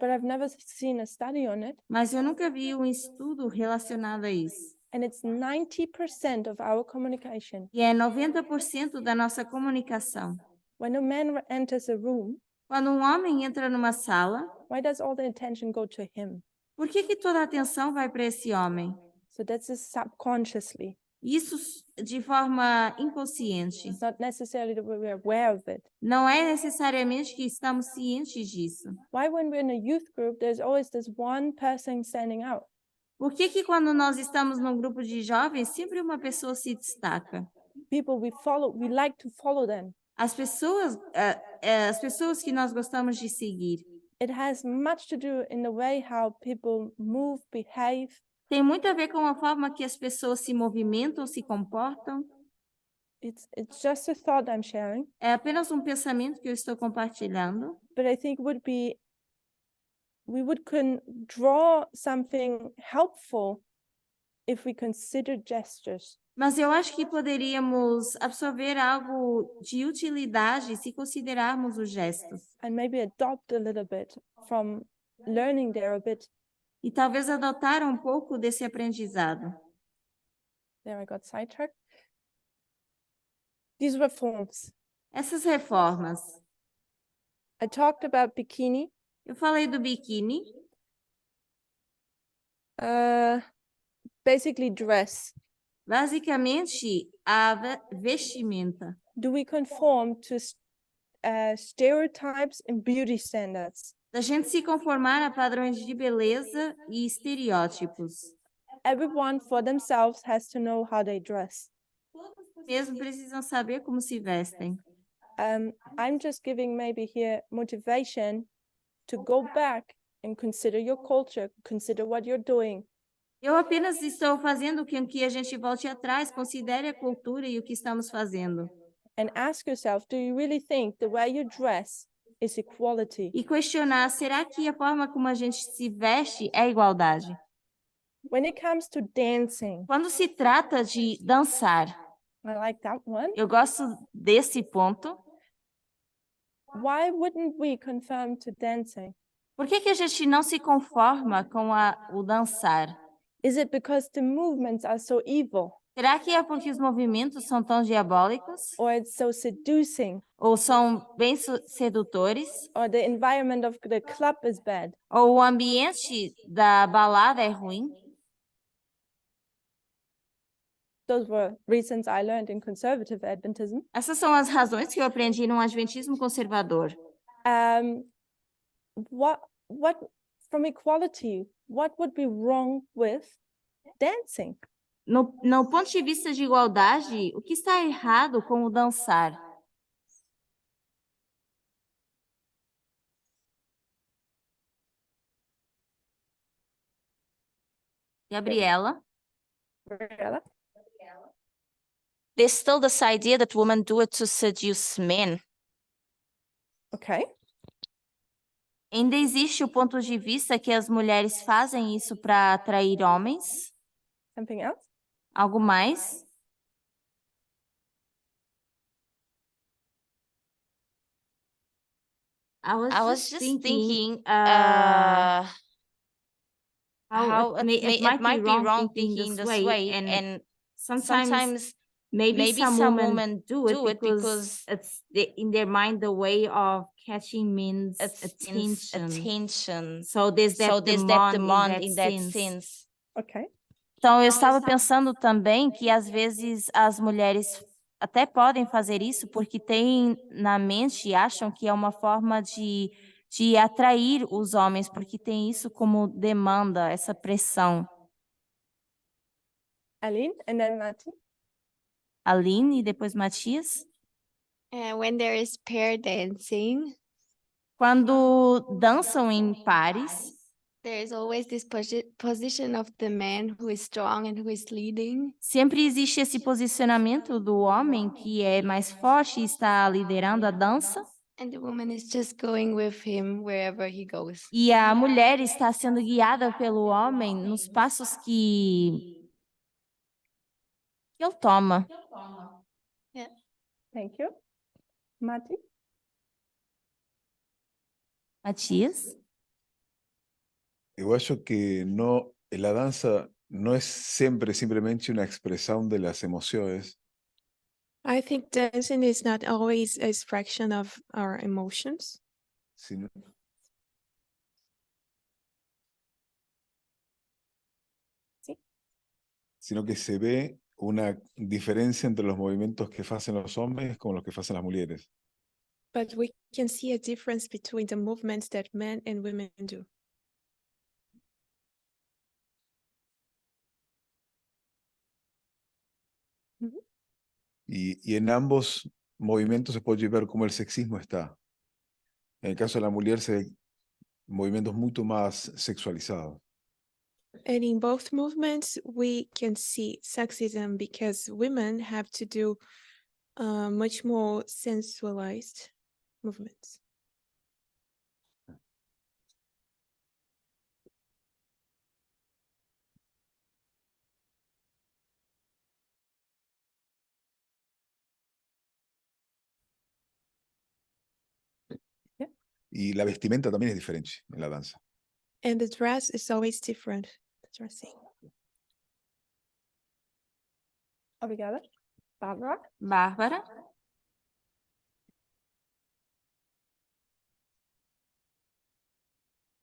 but I've never seen a study on it. mas eu nunca vi um estudo relacionado a isso. And it's 90% of our communication. E é 90% da nossa comunicação. When a man enters a room, Quando um homem entra numa sala, why does all the attention go to him? por que que toda a atenção vai para esse homem? So that's just subconsciously. Isso de forma inconsciente. It's not necessarily that we're aware of it. Não é necessariamente que estamos cientes disso. Why, when we're in a youth group, there's always this one person standing out? Por que que quando nós estamos num grupo de jovens, sempre uma pessoa se destaca? People we like to follow them. As pessoas que nós gostamos de seguir. It has much to do in the way how people move, behave. Tem muito a ver com a forma que as pessoas se movimentam, se comportam. It's just a thought I'm sharing, É apenas um pensamento que eu estou compartilhando. but I think we can draw something helpful if we consider gestures. Mas eu acho que poderíamos absorver algo de utilidade se considerarmos os gestos. And maybe adopt a little bit from learning there a bit. E talvez adotar um pouco desse aprendizado. There I got sidetracked. These reforms. Essas reformas. I talked about bikini. Eu falei do biquíni. Basically dress. Basicamente, a vestimenta. Do we conform to stereotypes and beauty standards? Da gente se conformar a padrões de beleza e estereótipos. Everyone for themselves has to know how they dress. Todos mesmo precisam saber como se vestem. I'm just giving maybe here motivation to go back and consider your culture, consider what you're doing. Eu apenas estou fazendo com que a gente volte atrás, considere a cultura e o que estamos fazendo. And ask yourself, do you really think the way you dress is equality? E questionar, será que a forma como a gente se veste é igualdade? When it comes to dancing, Quando se trata de dançar, I like that one. eu gosto desse ponto. Why wouldn't we conform to dancing? Por que que a gente não se conforma com o dançar? Is it because the movements are so evil, Será que é porque os movimentos são tão diabólicos? or it's so seducing, Ou são bem sedutores? or the environment of the club is bad? Ou o ambiente da balada é ruim? Those were reasons I learned in conservative Adventism. Essas são as razões que eu aprendi no Adventismo conservador. What from equality, what would be wrong with dancing? No ponto de vista de igualdade, o que está errado com o dançar? Gabriela? There's still this idea that women do it to seduce men. Okay. Ainda existe o ponto de vista que as mulheres fazem isso para atrair homens? Something else? Algo mais? I was just thinking, how how it might be wrong thinking this way, and and sometimes sometimes maybe some women do it because it's in their mind the way of catching men's attention. So there's that demand in that sense. Okay. Então, eu estava pensando também que às vezes as mulheres até podem fazer isso porque têm na mente e acham que é uma forma de atrair os homens, porque tem isso como demanda, essa pressão. Aline and then Mati. Aline e depois Matias? When there is pair dancing, Quando dançam em pares, There is always this position of the man who is strong and who is leading. sempre existe esse posicionamento do homem que é mais forte e está liderando a dança, And the woman is just going with him wherever he goes. e a mulher está sendo guiada pelo homem nos passos que ele toma. Thank you. Mati? Matias? Eu acho que la danza no es siempre simplemente una expresión de las emociones, I think dancing is not always a expression of our emotions, sino, Sí. sino que se ve una diferencia entre los movimientos que hacen los hombres con los que hacen las mujeres. but we can see a difference between the movements that men and women do. Y en ambos movimientos se puede ver cómo el sexismo está. En el caso de la mujer se ve movimientos mucho más sexualizados. And in both movements, we can see sexism because women have to do much more sensualized movements. Y la vestimenta también es diferente en la danza. And the dress is always different. The dressing. Obrigada. Barbara? Bárbara?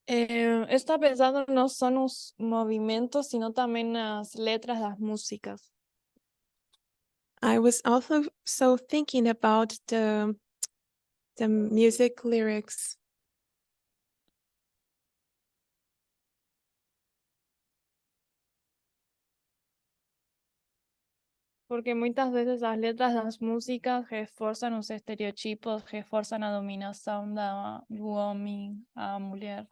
Estaba pensando, no son los movimientos, sino también las letras, las músicas. I was also thinking about the music lyrics. Porque muitas veces las letras das músicas reforçam os estereotipos, reforçam a dominação do homem à mulher.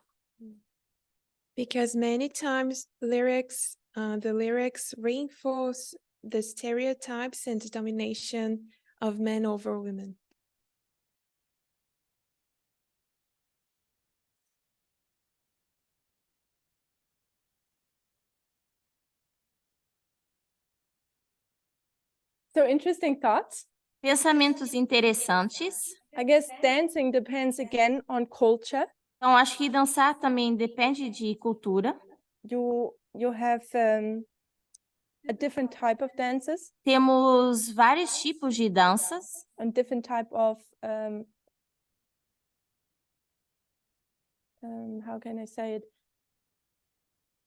Because many times the lyrics reinforce the stereotypes and domination of men over women. So interesting thoughts. Pensamentos interessantes. I guess dancing depends again on culture. Então, acho que dançar também depende de cultura. You have a different type of dances Temos vários tipos de danças and different type of how can I say it?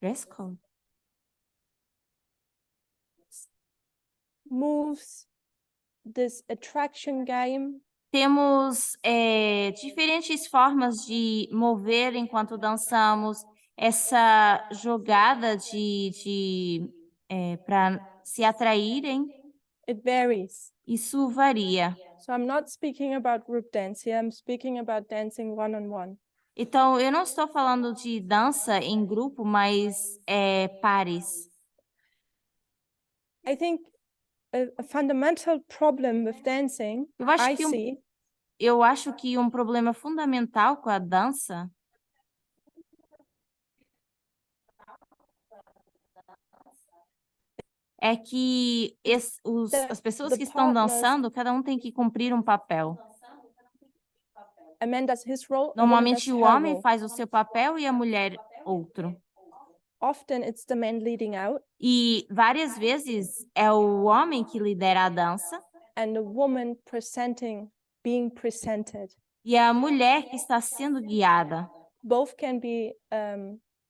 dress code. Moves, this attraction game. Temos diferentes formas de mover enquanto dançamos, essa jogada para se atraírem, It varies. isso varia. So I'm not speaking about group dance here. I'm speaking about dancing one-on-one. Então, eu não estou falando de dança em grupo, mas pares. I think a fundamental problem with dancing, Eu acho que um problema fundamental com a dança é que as pessoas que estão dançando, cada um tem que cumprir um papel. a man does his role, a woman does Normalmente o her homem role. faz o seu papel e a mulher outro. Often it's the man leading out E várias vezes é o homem que lidera a dança and the woman being presented. e é a mulher que está sendo guiada. Both can be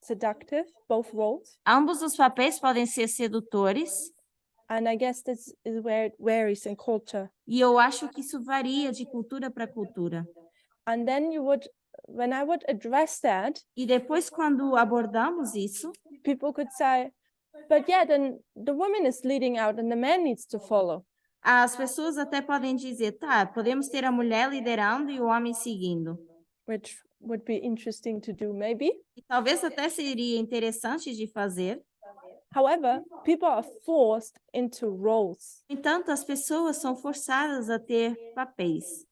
seductive, both roles. Ambos os papéis podem ser sedutores. And I guess this is where it varies in culture. E eu acho que isso varia de cultura para cultura. And then when I would address that, E depois, quando abordamos isso, people could say, but yeah, then the woman is leading out and the man needs to follow. as pessoas até podem dizer, tá, podemos ter a mulher liderando e o homem seguindo. which would be interesting to do maybe. E talvez até seria interessante de fazer. However, people are forced into roles. No entanto, as pessoas são forçadas a ter papéis.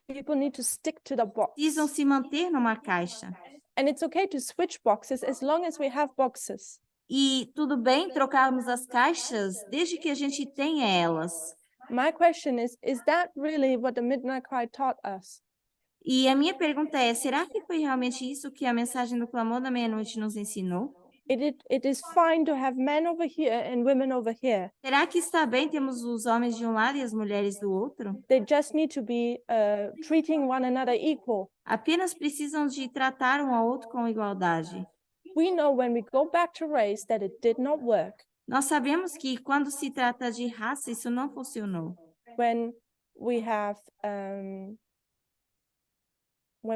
People need to stick to the box. Precisam se manter numa caixa. And it's okay to switch boxes as long as we have boxes. E tudo bem trocarmos as caixas desde que a gente tenha elas. My question is that really what the Midnight Cry taught us? E a minha pergunta é, será que foi realmente isso que a mensagem do clamor da meia-noite nos ensinou? It is fine to have men over here and women over here. Será que está bem termos os homens de um lado e as mulheres do outro? They just need to be treating one another equal. Apenas precisam de tratar um ao outro com igualdade. We know when we go back to race that it did not work. Nós sabemos que quando se trata de raça, isso não funcionou. When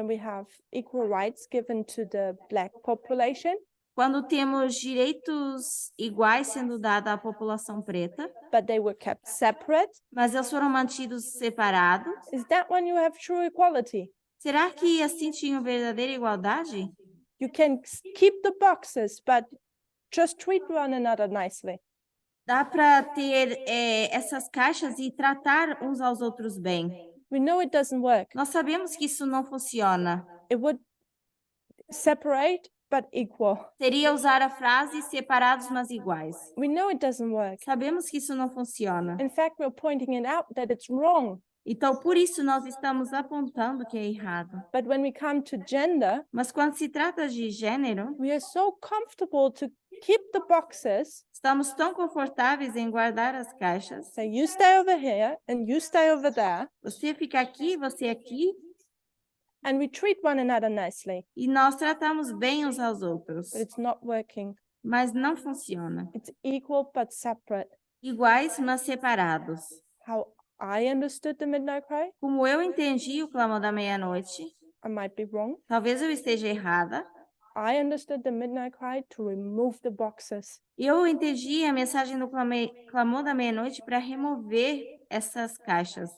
we have equal rights given to the black population, Quando temos direitos iguais sendo dados à população preta, but they were kept separate, mas eles foram mantidos separados, is that when you have true equality? será que assim tinham verdadeira igualdade? You can keep the boxes, but just treat one another nicely. Dá para ter essas caixas e tratar uns aos outros bem. We know it doesn't work. Nós sabemos que isso não funciona. It would separate, but equal. Seria usar a frase separados, mas iguais. We know it doesn't work. Sabemos que isso não funciona. In fact, we're pointing it out that it's wrong. Então, por isso, nós estamos apontando que é errado. But when we come to gender, Mas quando se trata de gênero, we are so comfortable to keep the boxes. estamos tão confortáveis em guardar as caixas. So you stay over here and you stay over there. Você fica aqui, você aqui, And we treat one another nicely. e nós tratamos bem uns aos outros. But it's not working. Mas não funciona. It's equal but separate. Iguais, mas separados. How I understood the Midnight Cry, Como eu entendi o clamor da meia-noite, I might be wrong. talvez eu esteja errada, I understood the Midnight Cry to remove the boxes. eu entendi a mensagem do clamor da meia-noite para remover essas caixas.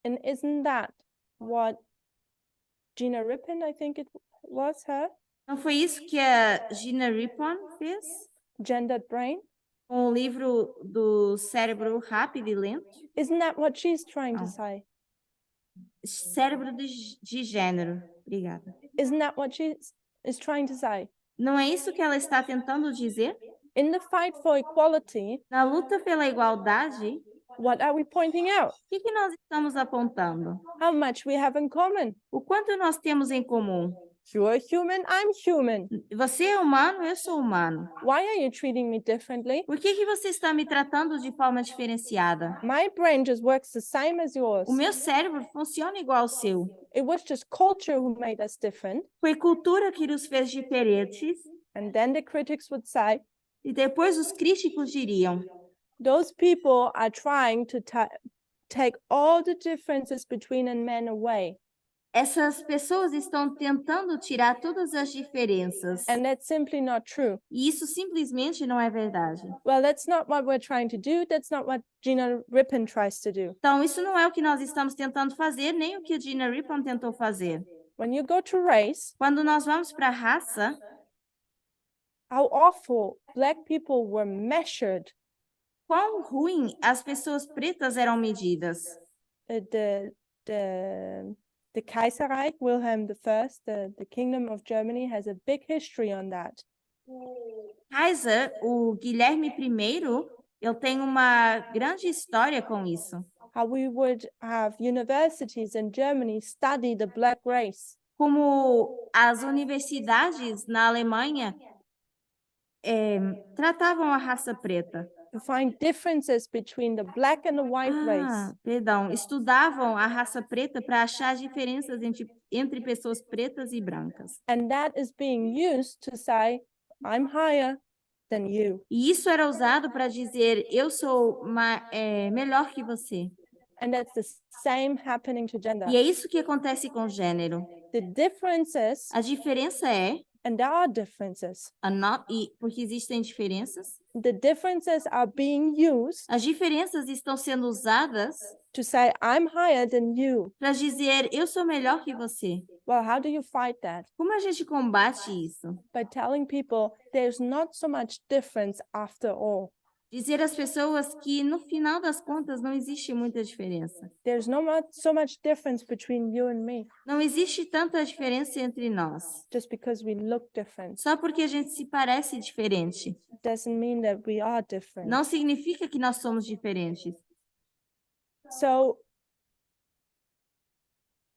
And isn't that what Gina Rippon, I think it was her, Não foi isso que a Gina Rippon fez? Gendered Brain? Com o livro do cérebro rápido e lento? Isn't that what she's trying to Oh. say? Cérebro de gênero. Obrigada. Isn't that what she is trying to say? Não é isso que ela está tentando dizer? In the fight for equality, Na luta pela igualdade, what are we pointing out? o que nós estamos apontando? How much we have in common. O quanto nós temos em comum? You're human, I'm human. Você é humano, eu sou humano. Why are you treating me differently? Por que você está me tratando de forma diferenciada? My brain just works the same as yours. O meu cérebro funciona igual ao seu. It was just culture who made us different. Foi cultura que nos fez diferentes. And then the critics would say, E depois os críticos diriam: those people are trying to take all the differences between a man away. essas pessoas estão tentando tirar todas as diferenças. And that's simply not true. E isso simplesmente não é verdade. Well, that's not what we're trying to do. That's not what Gina Rippon tries to do. Então, isso não é o que nós estamos tentando fazer, nem o que a Gina Rippon tentou fazer. When you go to race, Quando nós vamos para a raça, how awful black people were measured. quão ruim as pessoas pretas eram medidas. The Kaiserreich, Wilhelm I, the Kingdom of Germany, has a big history on that. Kaiser, o Guilherme I, ele tem uma grande história com isso. How we would have universities in Germany study the black race. Como as universidades na Alemanha tratavam a raça preta. To find differences between the black and the white race. Perdão, estudavam a raça preta para achar diferenças entre pessoas pretas e brancas. And that is being used to say, I'm higher than you. E isso era usado para dizer, eu sou melhor que você. And that's the same happening to gender. E é isso que acontece com gênero. The differences, A diferença é, and there are differences, porque existem diferenças, the differences are being used as diferenças estão sendo usadas to say, I'm higher than you. para dizer eu sou melhor que você. Well, how do you fight that? Como a gente combate isso? By telling people there's not so much difference after all. Dizer às pessoas que no final das contas não existe muita diferença. There's so much difference between you and me, Não existe tanta diferença entre nós. just because we look different. Só porque a gente se parece diferente. Doesn't mean that we are different. Não significa que nós somos diferentes. So,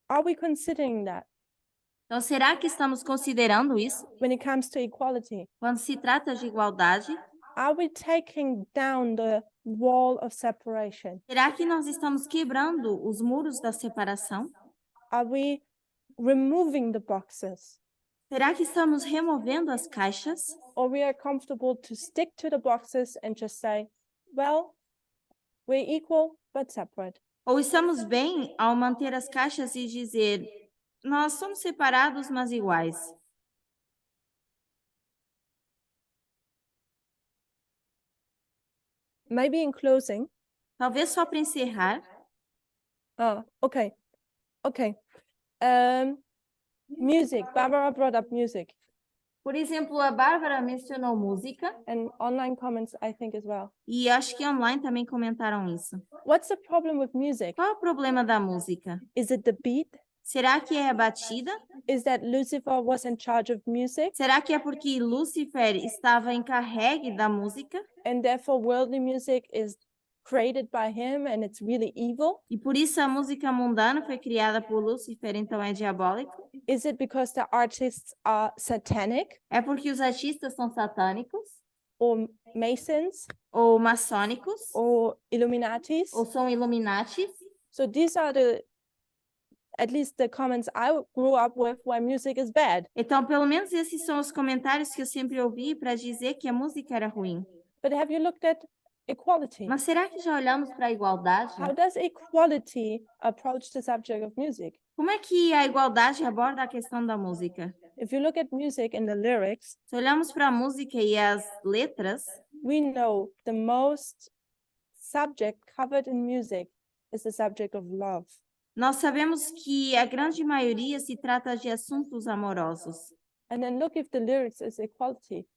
are we considering that Então, será que estamos considerando isso when it comes to equality? quando se trata de igualdade? Are we taking down the wall of separation? Será que nós estamos quebrando os muros da separação? Are we removing the boxes? Será que estamos removendo as caixas? Or we are comfortable to stick to the boxes and just say, well, we're equal but separate. Ou estamos bem ao manter as caixas e dizer, nós somos separados, mas iguais? Maybe in closing. Talvez só para encerrar. Okay. Music. Barbara brought up music. Por exemplo, a Bárbara mencionou música And online comments, I think, as well. e acho que online também comentaram isso. What's the problem with music? Qual é o problema da música? Is it the beat? Será que é a batida? Is that Lucifer was in charge of music Será que é porque Lúcifer estava encarregue da música and therefore worldly music is created by him and it's really evil? e por isso a música mundana foi criada por Lúcifer, então é diabólico? Is it because the artists are satanic É porque os artistas são satânicos or Masons ou maçônicos or Illuminatis? ou são Illuminatis? So these are at least the comments I grew up with why music is bad. Então, pelo menos esses são os comentários que eu sempre ouvi para dizer que a música era ruim. But have you looked at equality? Mas será que já olhamos para a igualdade? How does equality approach the subject of music? Como é que a igualdade aborda a questão da música? If you look at music and the lyrics, Se olhamos para a música e as letras, we know the most subject covered in music is the subject of love. nós sabemos que a grande maioria se trata de assuntos amorosos. And then look if the lyrics is equality,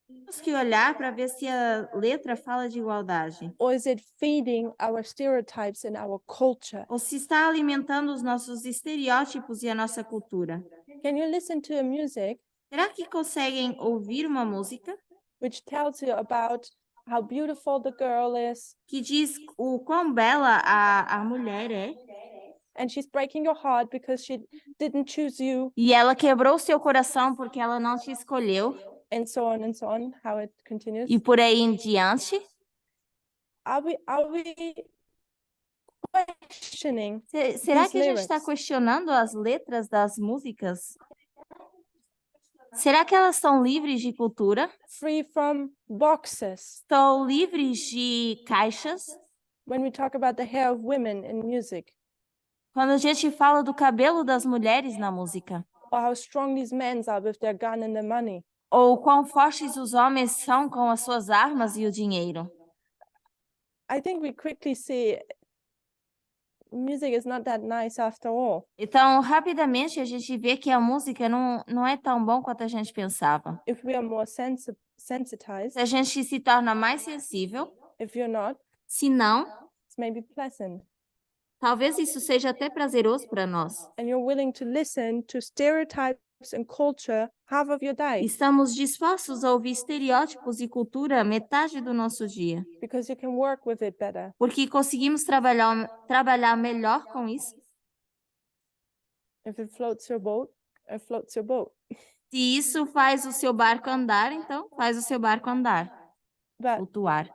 Temos que olhar para ver se a letra fala de igualdade. or is it feeding our stereotypes and our culture? Ou se está alimentando os nossos estereótipos e a nossa cultura. Can you listen to a music Será que conseguem ouvir uma música which tells you about how beautiful the girl is que diz o quão bela a mulher é? and she's breaking your heart because she didn't choose you, E ela quebrou seu coração porque ela não te escolheu? and so on, how it continues? E por aí em diante? Are we questioning Será these que a gente está lyrics? questionando as letras das músicas? Será que elas são livres de cultura? Free from boxes Estão livres de caixas? when we talk about the hair of women in music, Quando a gente fala do cabelo das mulheres na música? or how strong these men are with their gun and their money? Ou quão fortes os homens são com as suas armas e o dinheiro? I think we quickly see music is not that nice after all. Então, rapidamente, a gente vê que a música não é tão bom quanto a gente pensava. If we are more sensitized, Se a gente se torna mais sensível, if you're not, se não, it's maybe pleasant. talvez isso seja até prazeroso para nós. And you're willing to listen to stereotypes and culture half of your day Estamos dispostos a ouvir estereótipos e cultura metade do nosso dia, because you can work with it better. porque conseguimos trabalhar melhor com isso. If it floats your boat, it floats your boat. Se isso faz o seu barco andar, então faz o seu barco andar, But flutuar.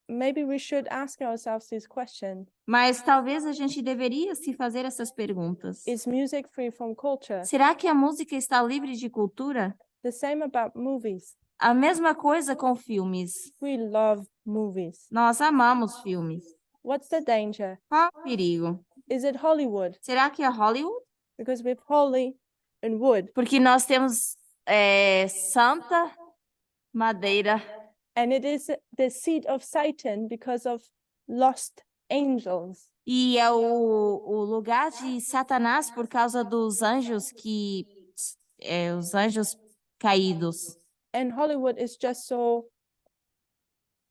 maybe we should ask ourselves this question. Mas talvez a gente deveria se fazer essas perguntas. Is music free from culture? Será que a música está livre de cultura? The same about movies. A mesma coisa com filmes. We love movies. Nós amamos filmes. What's the danger? Qual o perigo? Is it Hollywood? Será que é Hollywood? Because with Holly and wood, Porque nós temos Santa Madeira. and it is the seat of Satan because of lost angels. E é o lugar de Satanás por causa dos anjos os anjos caídos. And Hollywood is just so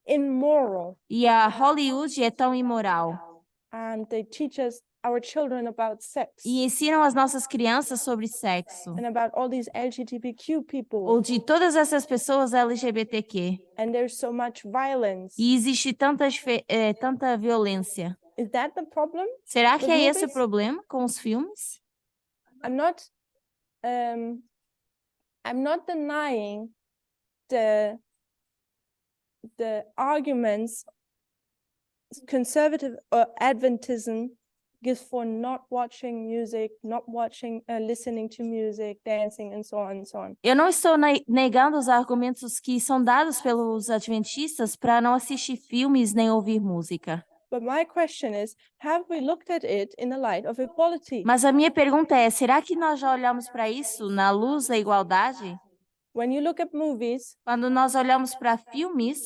immoral. E a Hollywood é tão imoral. And they teach our children about sex E ensinam as nossas crianças sobre sexo. and about all these LGBTQ people. Ou de todas essas pessoas LGBTQ. And there's so much violence. E existe tanta violência. Is that the problem? Será que with é esse o movies? problema com os filmes? I'm not denying the arguments conservative Adventism gives for not watching music, not listening to music, dancing, and so on and so on. Eu não estou negando os argumentos que são dados pelos adventistas para não assistir filmes nem ouvir música. But my question is, have we looked at it in the light of equality? Mas a minha pergunta é, será que nós já olhamos para isso na luz da igualdade? When you look at movies, Quando nós olhamos para filmes,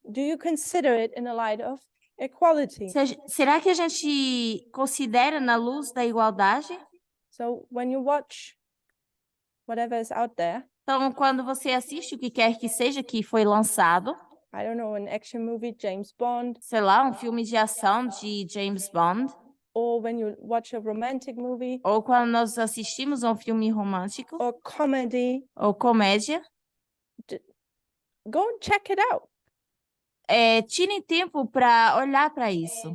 do you consider it in the light of equality? será que a gente considera na luz da igualdade? So when you watch whatever is out there, Então, quando você assiste o que quer que seja que foi lançado, I don't know, an action movie, James Bond, sei lá, um filme de ação de James Bond, or when you watch a romantic movie, ou quando nós assistimos a um filme romântico, or comedy, ou comédia, go and check it out. tirem tempo para olhar para isso.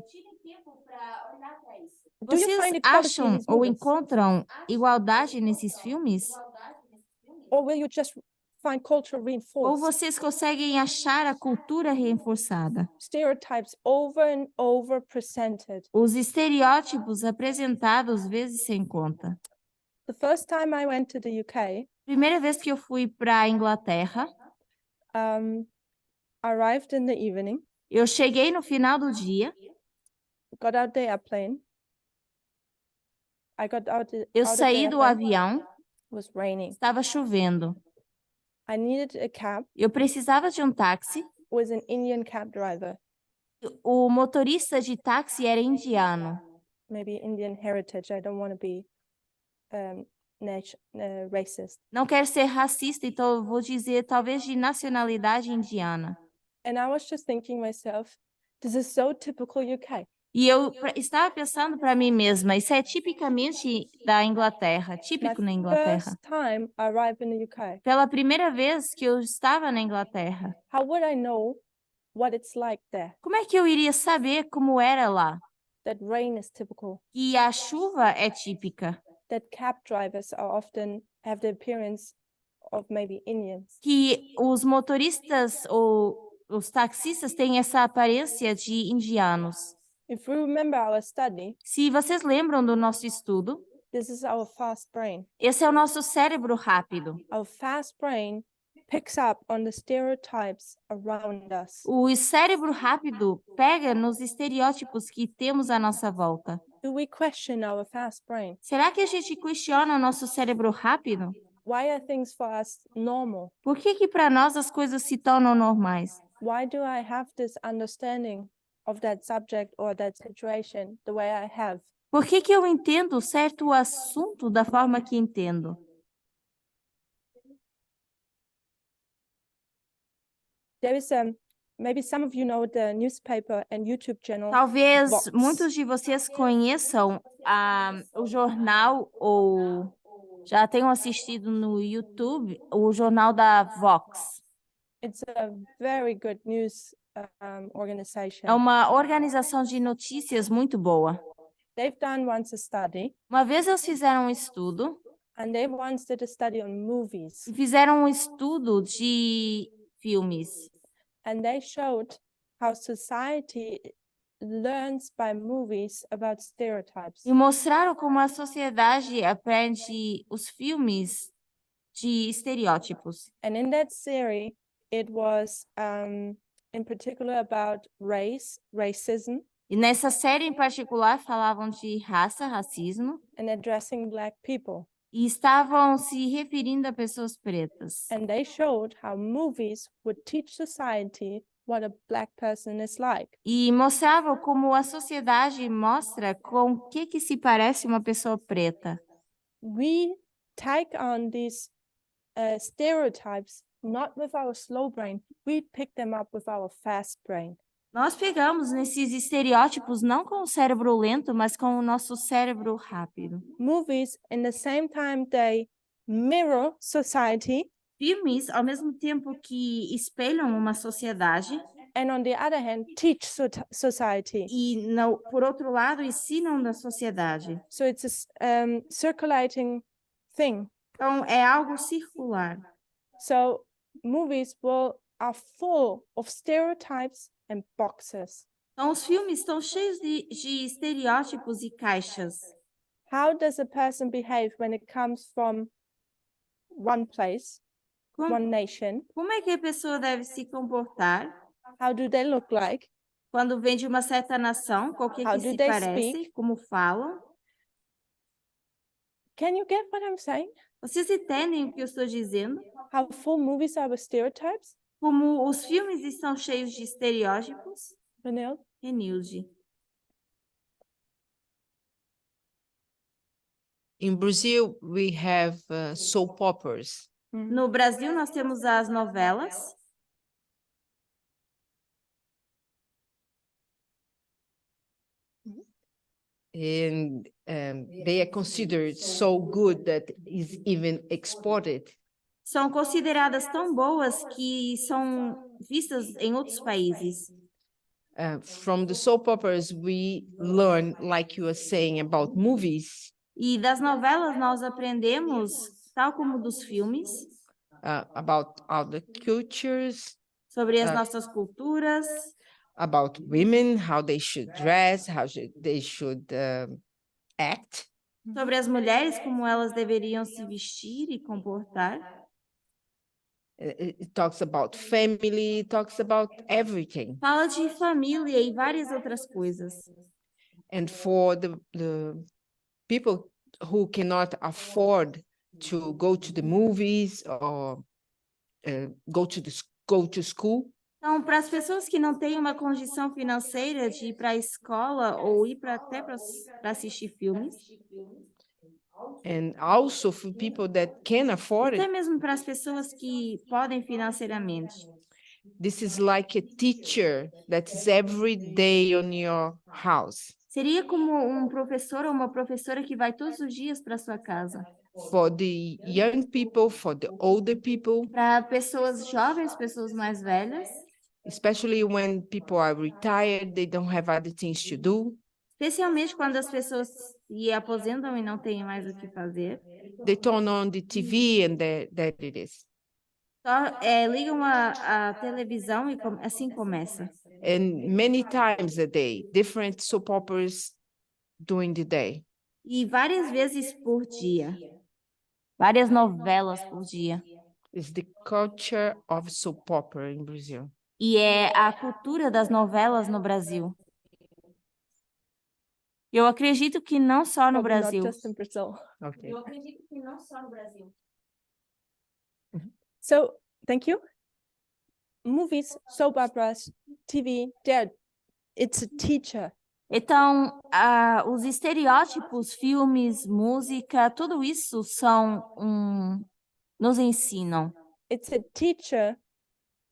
Do you Vocês find equality in acham these ou movies? encontram igualdade nesses filmes? Or will you just find culture Ou reinforced? vocês conseguem achar a cultura reforçada? Stereotypes over and over presented. Os estereótipos apresentados vezes sem conta. The first time I went to the UK, Primeira vez que eu fui para a Inglaterra, arrived in the evening, eu cheguei no final do dia, got out the airplane. I got out, eu out of the saí do airplane. avião, It was raining. estava chovendo. I needed a cab Eu precisava de um táxi. with an Indian cab driver, O motorista de táxi era indiano. maybe Indian heritage. I don't want to be racist. Não quero ser racista, então eu vou dizer talvez de nacionalidade indiana. And I was just thinking myself, this is so typical UK. E eu estava pensando para mim mesma, isso é tipicamente da Inglaterra, típico na My Inglaterra. first time I arrived in the UK. Pela primeira vez que eu estava na Inglaterra, How would I know what it's like there? como é que eu iria saber como era lá? That rain is typical. Que a chuva é típica, That cab drivers are often have the appearance of maybe Indians. que os motoristas ou os taxistas têm essa aparência de indianos. If we remember our study, Se vocês lembram do nosso estudo, this is our fast brain. esse é o nosso cérebro rápido. Our fast brain picks up on the stereotypes around us. O cérebro rápido pega nos estereótipos que temos à nossa volta. Do we question our fast brain? Será que a gente questiona o nosso cérebro rápido? Why are things for us normal? Por que para nós as coisas se tornam normais? Why do I have this understanding of that subject or that situation the way I have? Por que eu entendo certo assunto da forma que entendo? There is maybe some of you know the newspaper and YouTube channel. Talvez Vox. muitos de vocês conheçam o jornal ou já tenham assistido no YouTube o jornal da Vox. It's a very good news organization. É uma organização de notícias muito boa. They've done once a study, Uma vez eles fizeram um estudo and they once did a study on movies, e fizeram um estudo de filmes. and they showed how society learns by movies about stereotypes. E mostraram como a sociedade aprende os filmes de estereótipos. And in that series, it was in particular about racism, E nessa série em particular falavam de raça, racismo, and addressing Black people. e estavam se referindo a pessoas pretas. And they showed how movies would teach society what a black person is like. E mostrava como a sociedade mostra com o que se parece uma pessoa preta. We take on these stereotypes not with our slow brain, we pick them up with our fast brain. Nós pegamos nesses estereótipos não com o cérebro lento, mas com o nosso cérebro rápido. Movies, in the same time they mirror society, Filmes, ao mesmo tempo que espelham uma sociedade, and on the other hand, teach society. e por outro lado ensinam da sociedade. So it's a circulating thing. Então é algo circular. So movies are full of stereotypes and boxes. Então os filmes estão cheios de estereótipos e caixas. How does a person behave when it comes from one place, one nation? Como é que a pessoa deve se comportar How do they look like? quando vem de uma certa nação? Com o que How do se they parece? speak? Como falam? Can you get what I'm saying? Vocês entendem o que eu estou dizendo? How full movies are with stereotypes? Como os filmes estão cheios de estereótipos? Renil? Renilde. In Brazil, we have soap operas. No Brasil, nós temos as novelas. And they are considered so good that is even exported. São consideradas tão boas que são vistas em outros países. From the soap operas, we learn, like you were saying, about movies. E das novelas nós aprendemos, tal como dos filmes, About other cultures, sobre as nossas culturas, about women, how they should dress, they should act. sobre as mulheres, como elas deveriam se vestir e comportar. It talks about family, it talks about everything. Fala de família e várias outras coisas. And for the people who cannot afford to go to the movies or go to school, Então, para as pessoas que não têm uma condição financeira de ir para a escola ou ir até para assistir filmes, and also for people that can afford até it, mesmo para as pessoas que podem financeiramente. this is like a teacher that's every day on your house. Seria como um professor ou uma professora que vai todos os dias para sua casa. For the young people, for the older people, Para pessoas jovens, pessoas mais velhas, especially when people are retired, they don't have other things to do. especialmente quando as pessoas se aposentam e não têm mais o que fazer. They turn on the TV and there it is. Só ligam a televisão e assim começa. And many times a day, different soap operas during the day. E várias vezes por dia. Várias novelas por dia. It's the culture of soap opera in Brazil. E é a cultura das novelas no Brasil. Eu acredito que não só no Probably Brasil. not just in Brazil. Okay. Eu acredito que não só no Brasil. So, thank you. Movies, soap operas, TV, it's a teacher. Então, os estereótipos, filmes, música, tudo isso nos ensinam. It's a teacher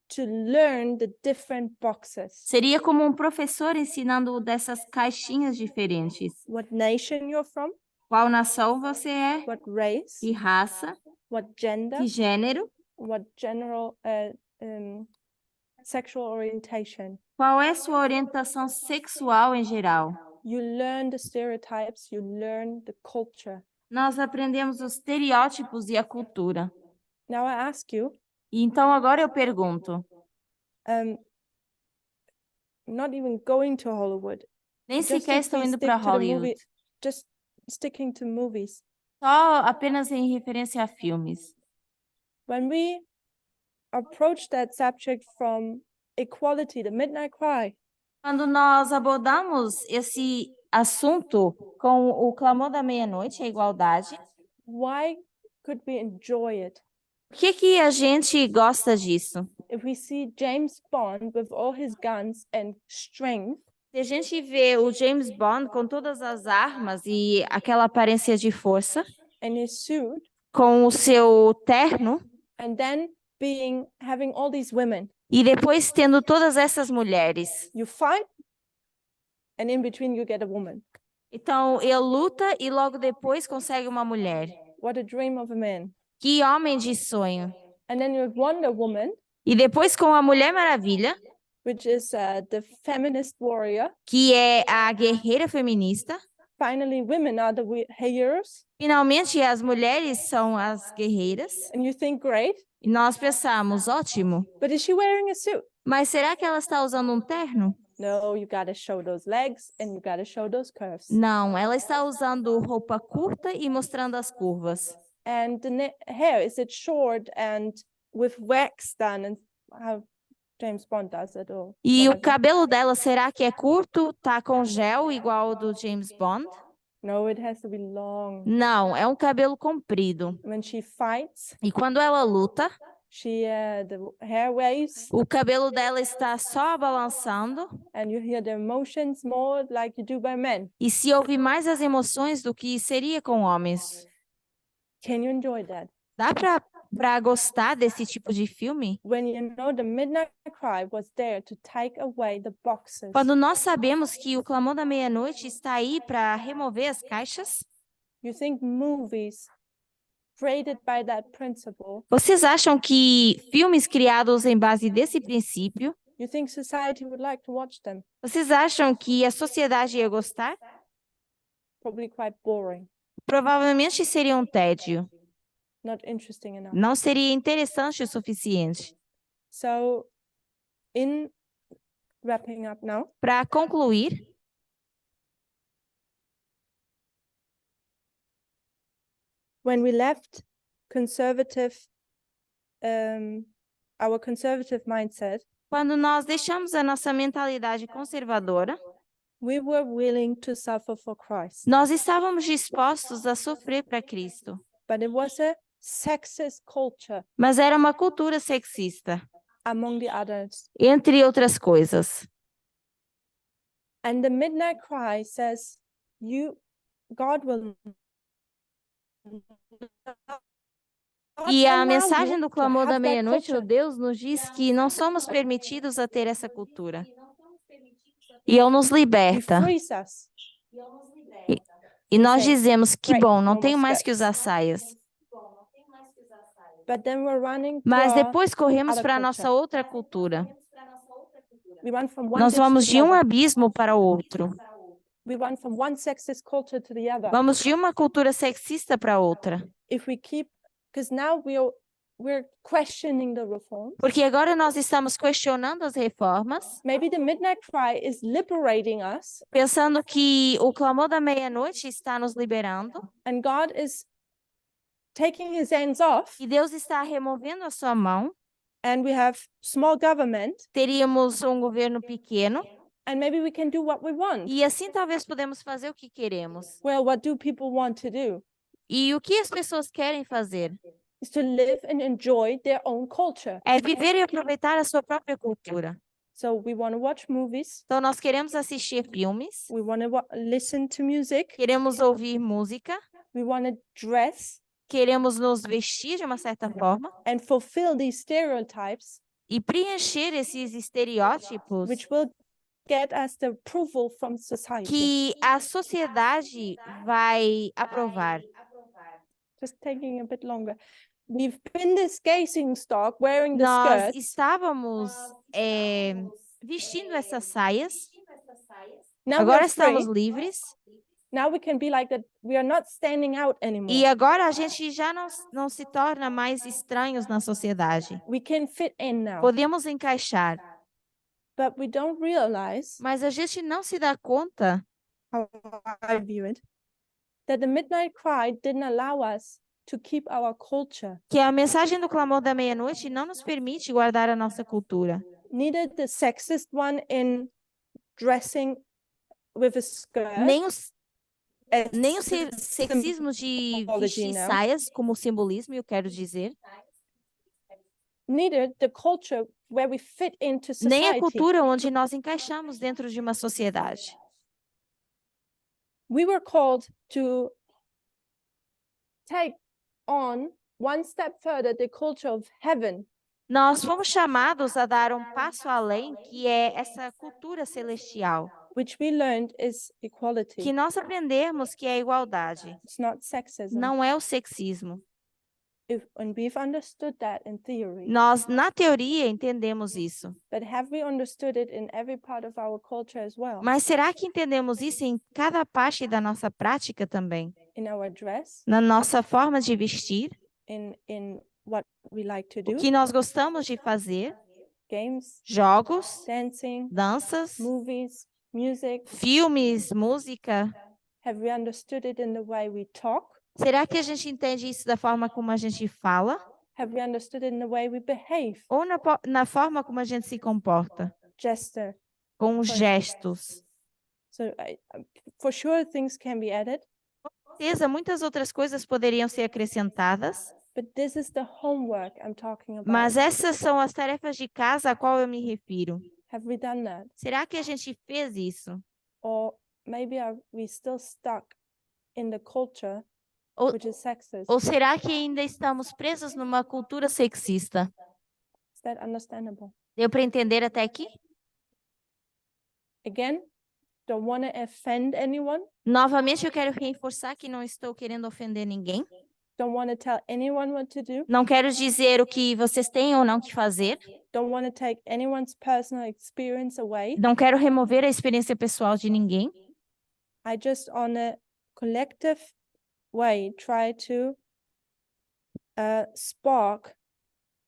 to learn the different boxes. Seria como um professor ensinando dessas caixinhas diferentes. What nation you're from, Qual nação você é? what race, Que raça? what gender, Que gênero? what general sexual orientation. Qual é sua orientação sexual em geral? You learn the stereotypes, you learn the culture. Nós aprendemos os estereótipos e a cultura. Now I ask you, E então agora eu pergunto, not even going to Hollywood, nem just sequer if estou we indo stick para to the movie, Hollywood, just sticking to movies. só apenas em referência a filmes. When we approach that subject from equality, the midnight cry, Quando nós abordamos esse assunto com o clamor da meia-noite, a igualdade, why could we enjoy it? Por que a gente gosta disso? If we see James Bond with all his guns and strength, Se a gente vê o James Bond com todas as armas e aquela aparência de força, and his suit, com o seu terno, and then having all these women, e depois tendo todas essas mulheres. you fight, and in between you get a woman. Então, ele luta e logo depois consegue uma mulher. What a dream of a man. Que homem de sonho. And then you have Wonder Woman, E depois com a Mulher Maravilha, which is the feminist warrior. que é a guerreira feminista. Finally, women are the heroes. Finalmente, as mulheres são as guerreiras. And you think, great. E nós pensamos, ótimo. But is she wearing a suit? Mas será que ela está usando um terno? No, you gotta show those legs and you gotta show those curves. Não, ela está usando roupa curta e mostrando as curvas. And the hair, is it short and with wax done, and how James Bond does it? Or E o whatever? cabelo dela, será que é curto? Tá com gel igual ao do James Bond? No, it has to be long. Não, é um cabelo comprido. When she fights, E quando ela luta, the hair waves, o cabelo dela está só balançando. and you hear the emotions more like you do by men. E se ouve mais as emoções do que seria com homens. Can you enjoy that? Dá para gostar desse tipo de filme? When you know the Midnight Cry was there to take away the boxes, Quando nós sabemos que o Clamor da Meia-Noite está aí para remover as caixas, you think movies created by that principle, vocês acham que filmes criados em base desse princípio, you think society would like to watch them? vocês acham que a sociedade ia gostar? Probably quite boring, Provavelmente seria um tédio. not interesting enough. Não seria interessante o suficiente. So, in wrapping up now, Para concluir, when we left conservative, our conservative mindset, quando nós deixamos a nossa mentalidade conservadora, we were willing to suffer for Christ. nós estávamos dispostos a sofrer para Cristo. But it was a sexist culture, Mas era uma cultura sexista, among the others. entre outras coisas. And the Midnight Cry says, God will not E a allow mensagem you do to Clamor have da that Meia-Noite, o culture. Deus nos diz que não somos permitidos a ter essa cultura. E Ele nos He liberta. frees us. E nós Say, dizemos, que "Great, bom, não no tenho more mais que skirts." usar saias. But then we're running to Mas our depois corremos other para a culture. nossa outra cultura. We run from one Nós ditch vamos to de the um other. abismo para o outro. We run from one sexist culture to the other. Vamos de uma cultura sexista para outra. If we keep, because now we're questioning the reform. Porque agora nós estamos questionando as reformas, Maybe the Midnight Cry is liberating us, pensando que o Clamor da Meia-Noite está nos liberando and God is taking his hands off, e Deus está removendo a sua mão. and we have small government, Teríamos um governo pequeno and maybe we can do what we want. e assim talvez podemos fazer o que queremos. Well, what do people want to do? E o que as pessoas querem fazer? Is to live and enjoy their own culture. É viver e aproveitar a sua própria cultura. So we want to watch movies, Então nós queremos assistir filmes, we want to listen to music, queremos ouvir música, we want to dress queremos nos vestir de uma certa forma and fulfill these stereotypes, e preencher esses estereótipos which will get us the approval from society. que a sociedade vai aprovar. Just taking a bit longer. We've been this gazing stock wearing the Nós skirts. estávamos vestindo essas saias, Now agora we're estamos free. livres Now we can be like that. We are not standing out anymore. e agora a gente já não se torna mais estranhos na sociedade. We can fit in now. Podemos encaixar, But we don't realize, mas a gente não se dá conta how I view it, that the Midnight Cry didn't allow us to keep our culture. que a mensagem do Clamor da Meia-Noite não nos permite guardar a nossa cultura. Neither the sexist one in dressing with a skirt, Nem o as sexismo de symbology vestir now. saias como simbolismo, eu quero dizer. neither the culture where we fit into nem a society. cultura onde nós encaixamos dentro de uma sociedade. We were called to take on one step further the culture of heaven, Nós fomos chamados a dar um passo além, que é essa cultura celestial, which we learned is que equality. nós aprendemos que é a igualdade, It's not sexism. não é o sexismo. And we've understood that in theory. Nós, na teoria, entendemos isso. But have we understood it in every part of our culture as well? Mas será que entendemos isso em cada parte da nossa prática também? In our dress, Na nossa forma de vestir, in what we like to o do, que nós gostamos de fazer, games, jogos, dancing, danças, movies, music. filmes, música. Have we understood it in the way we talk? Será que a gente entende isso da forma como a gente fala? Have we understood it in the way we behave? Ou na forma como a gente se comporta? Gesture. Com os gestos. So for sure things can be added, Com certeza, muitas outras coisas poderiam ser acrescentadas, but this is the homework I'm talking about. mas essas são as tarefas de casa a qual eu me refiro. Have we done that? Será que a gente fez isso? Or maybe are we still stuck in the culture Ou, which is sexist? ou será que ainda estamos presos numa cultura sexista? Is that understandable? Deu para entender até aqui? Again, don't want to offend anyone. Novamente, eu quero reforçar que não estou querendo ofender ninguém. Don't want to tell anyone what to do. Não quero dizer o que vocês têm ou não que fazer. Don't want to take anyone's personal experience away. Não quero remover a experiência pessoal de ninguém. I just, on a collective way, try to spark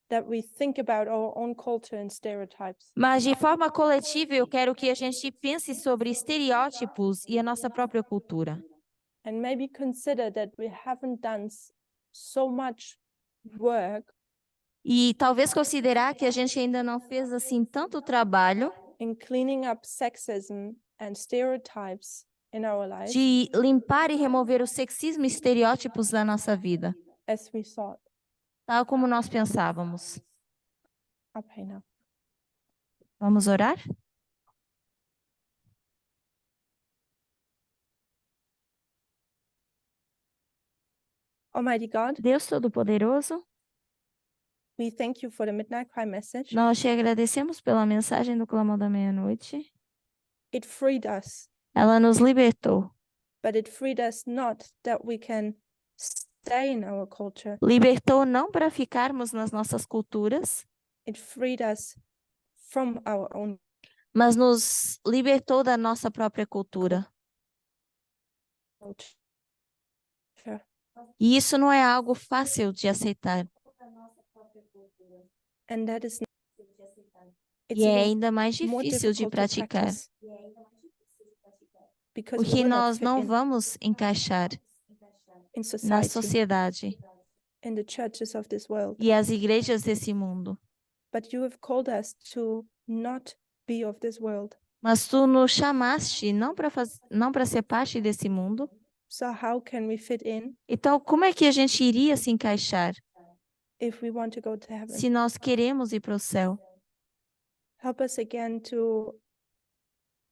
that we think about our own culture and stereotypes. Mas de forma coletiva, eu quero que a gente pense sobre estereótipos e a nossa própria cultura. And maybe consider that we haven't done so much work E talvez considerar que a gente ainda não fez assim tanto trabalho in cleaning up sexism and stereotypes in our lives de limpar e remover o sexismo e estereótipos da nossa vida, as we thought. tal como nós pensávamos. I'll pray now. Vamos orar? Almighty God, Deus Todo-Poderoso, we thank you for the Midnight Cry message. nós te agradecemos pela mensagem do Clamor da Meia-Noite. It freed us, Ela nos libertou. but it freed us not that we can stay in our culture. Libertou não para ficarmos nas nossas culturas, It freed us from our own mas nos libertou da nossa própria cultura. culture. E isso não é algo fácil de aceitar. And that is it's E é even ainda mais more difícil de difficult to praticar, practice because we porque will not nós fit não in vamos encaixar in na society, sociedade in the churches of this world. e as igrejas desse mundo. But you have called us to not be of this world. Mas tu nos chamaste não para ser parte desse mundo. So how can we fit in Então, como é que a gente iria se encaixar if we want to go to heaven? se nós queremos ir para o céu? Help us again to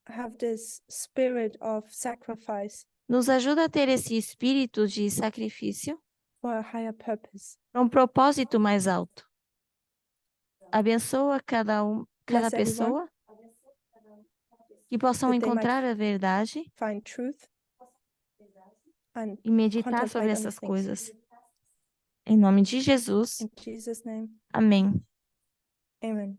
have this spirit of sacrifice Nos ajuda a ter esse espírito de sacrifício for a higher purpose. para um propósito mais alto. Abençoa cada Bless everyone. pessoa, que possam That they might encontrar a verdade Find truth and e meditar contemplate sobre on essas these things. coisas. Em nome de Jesus, In Jesus' name, amém. amen.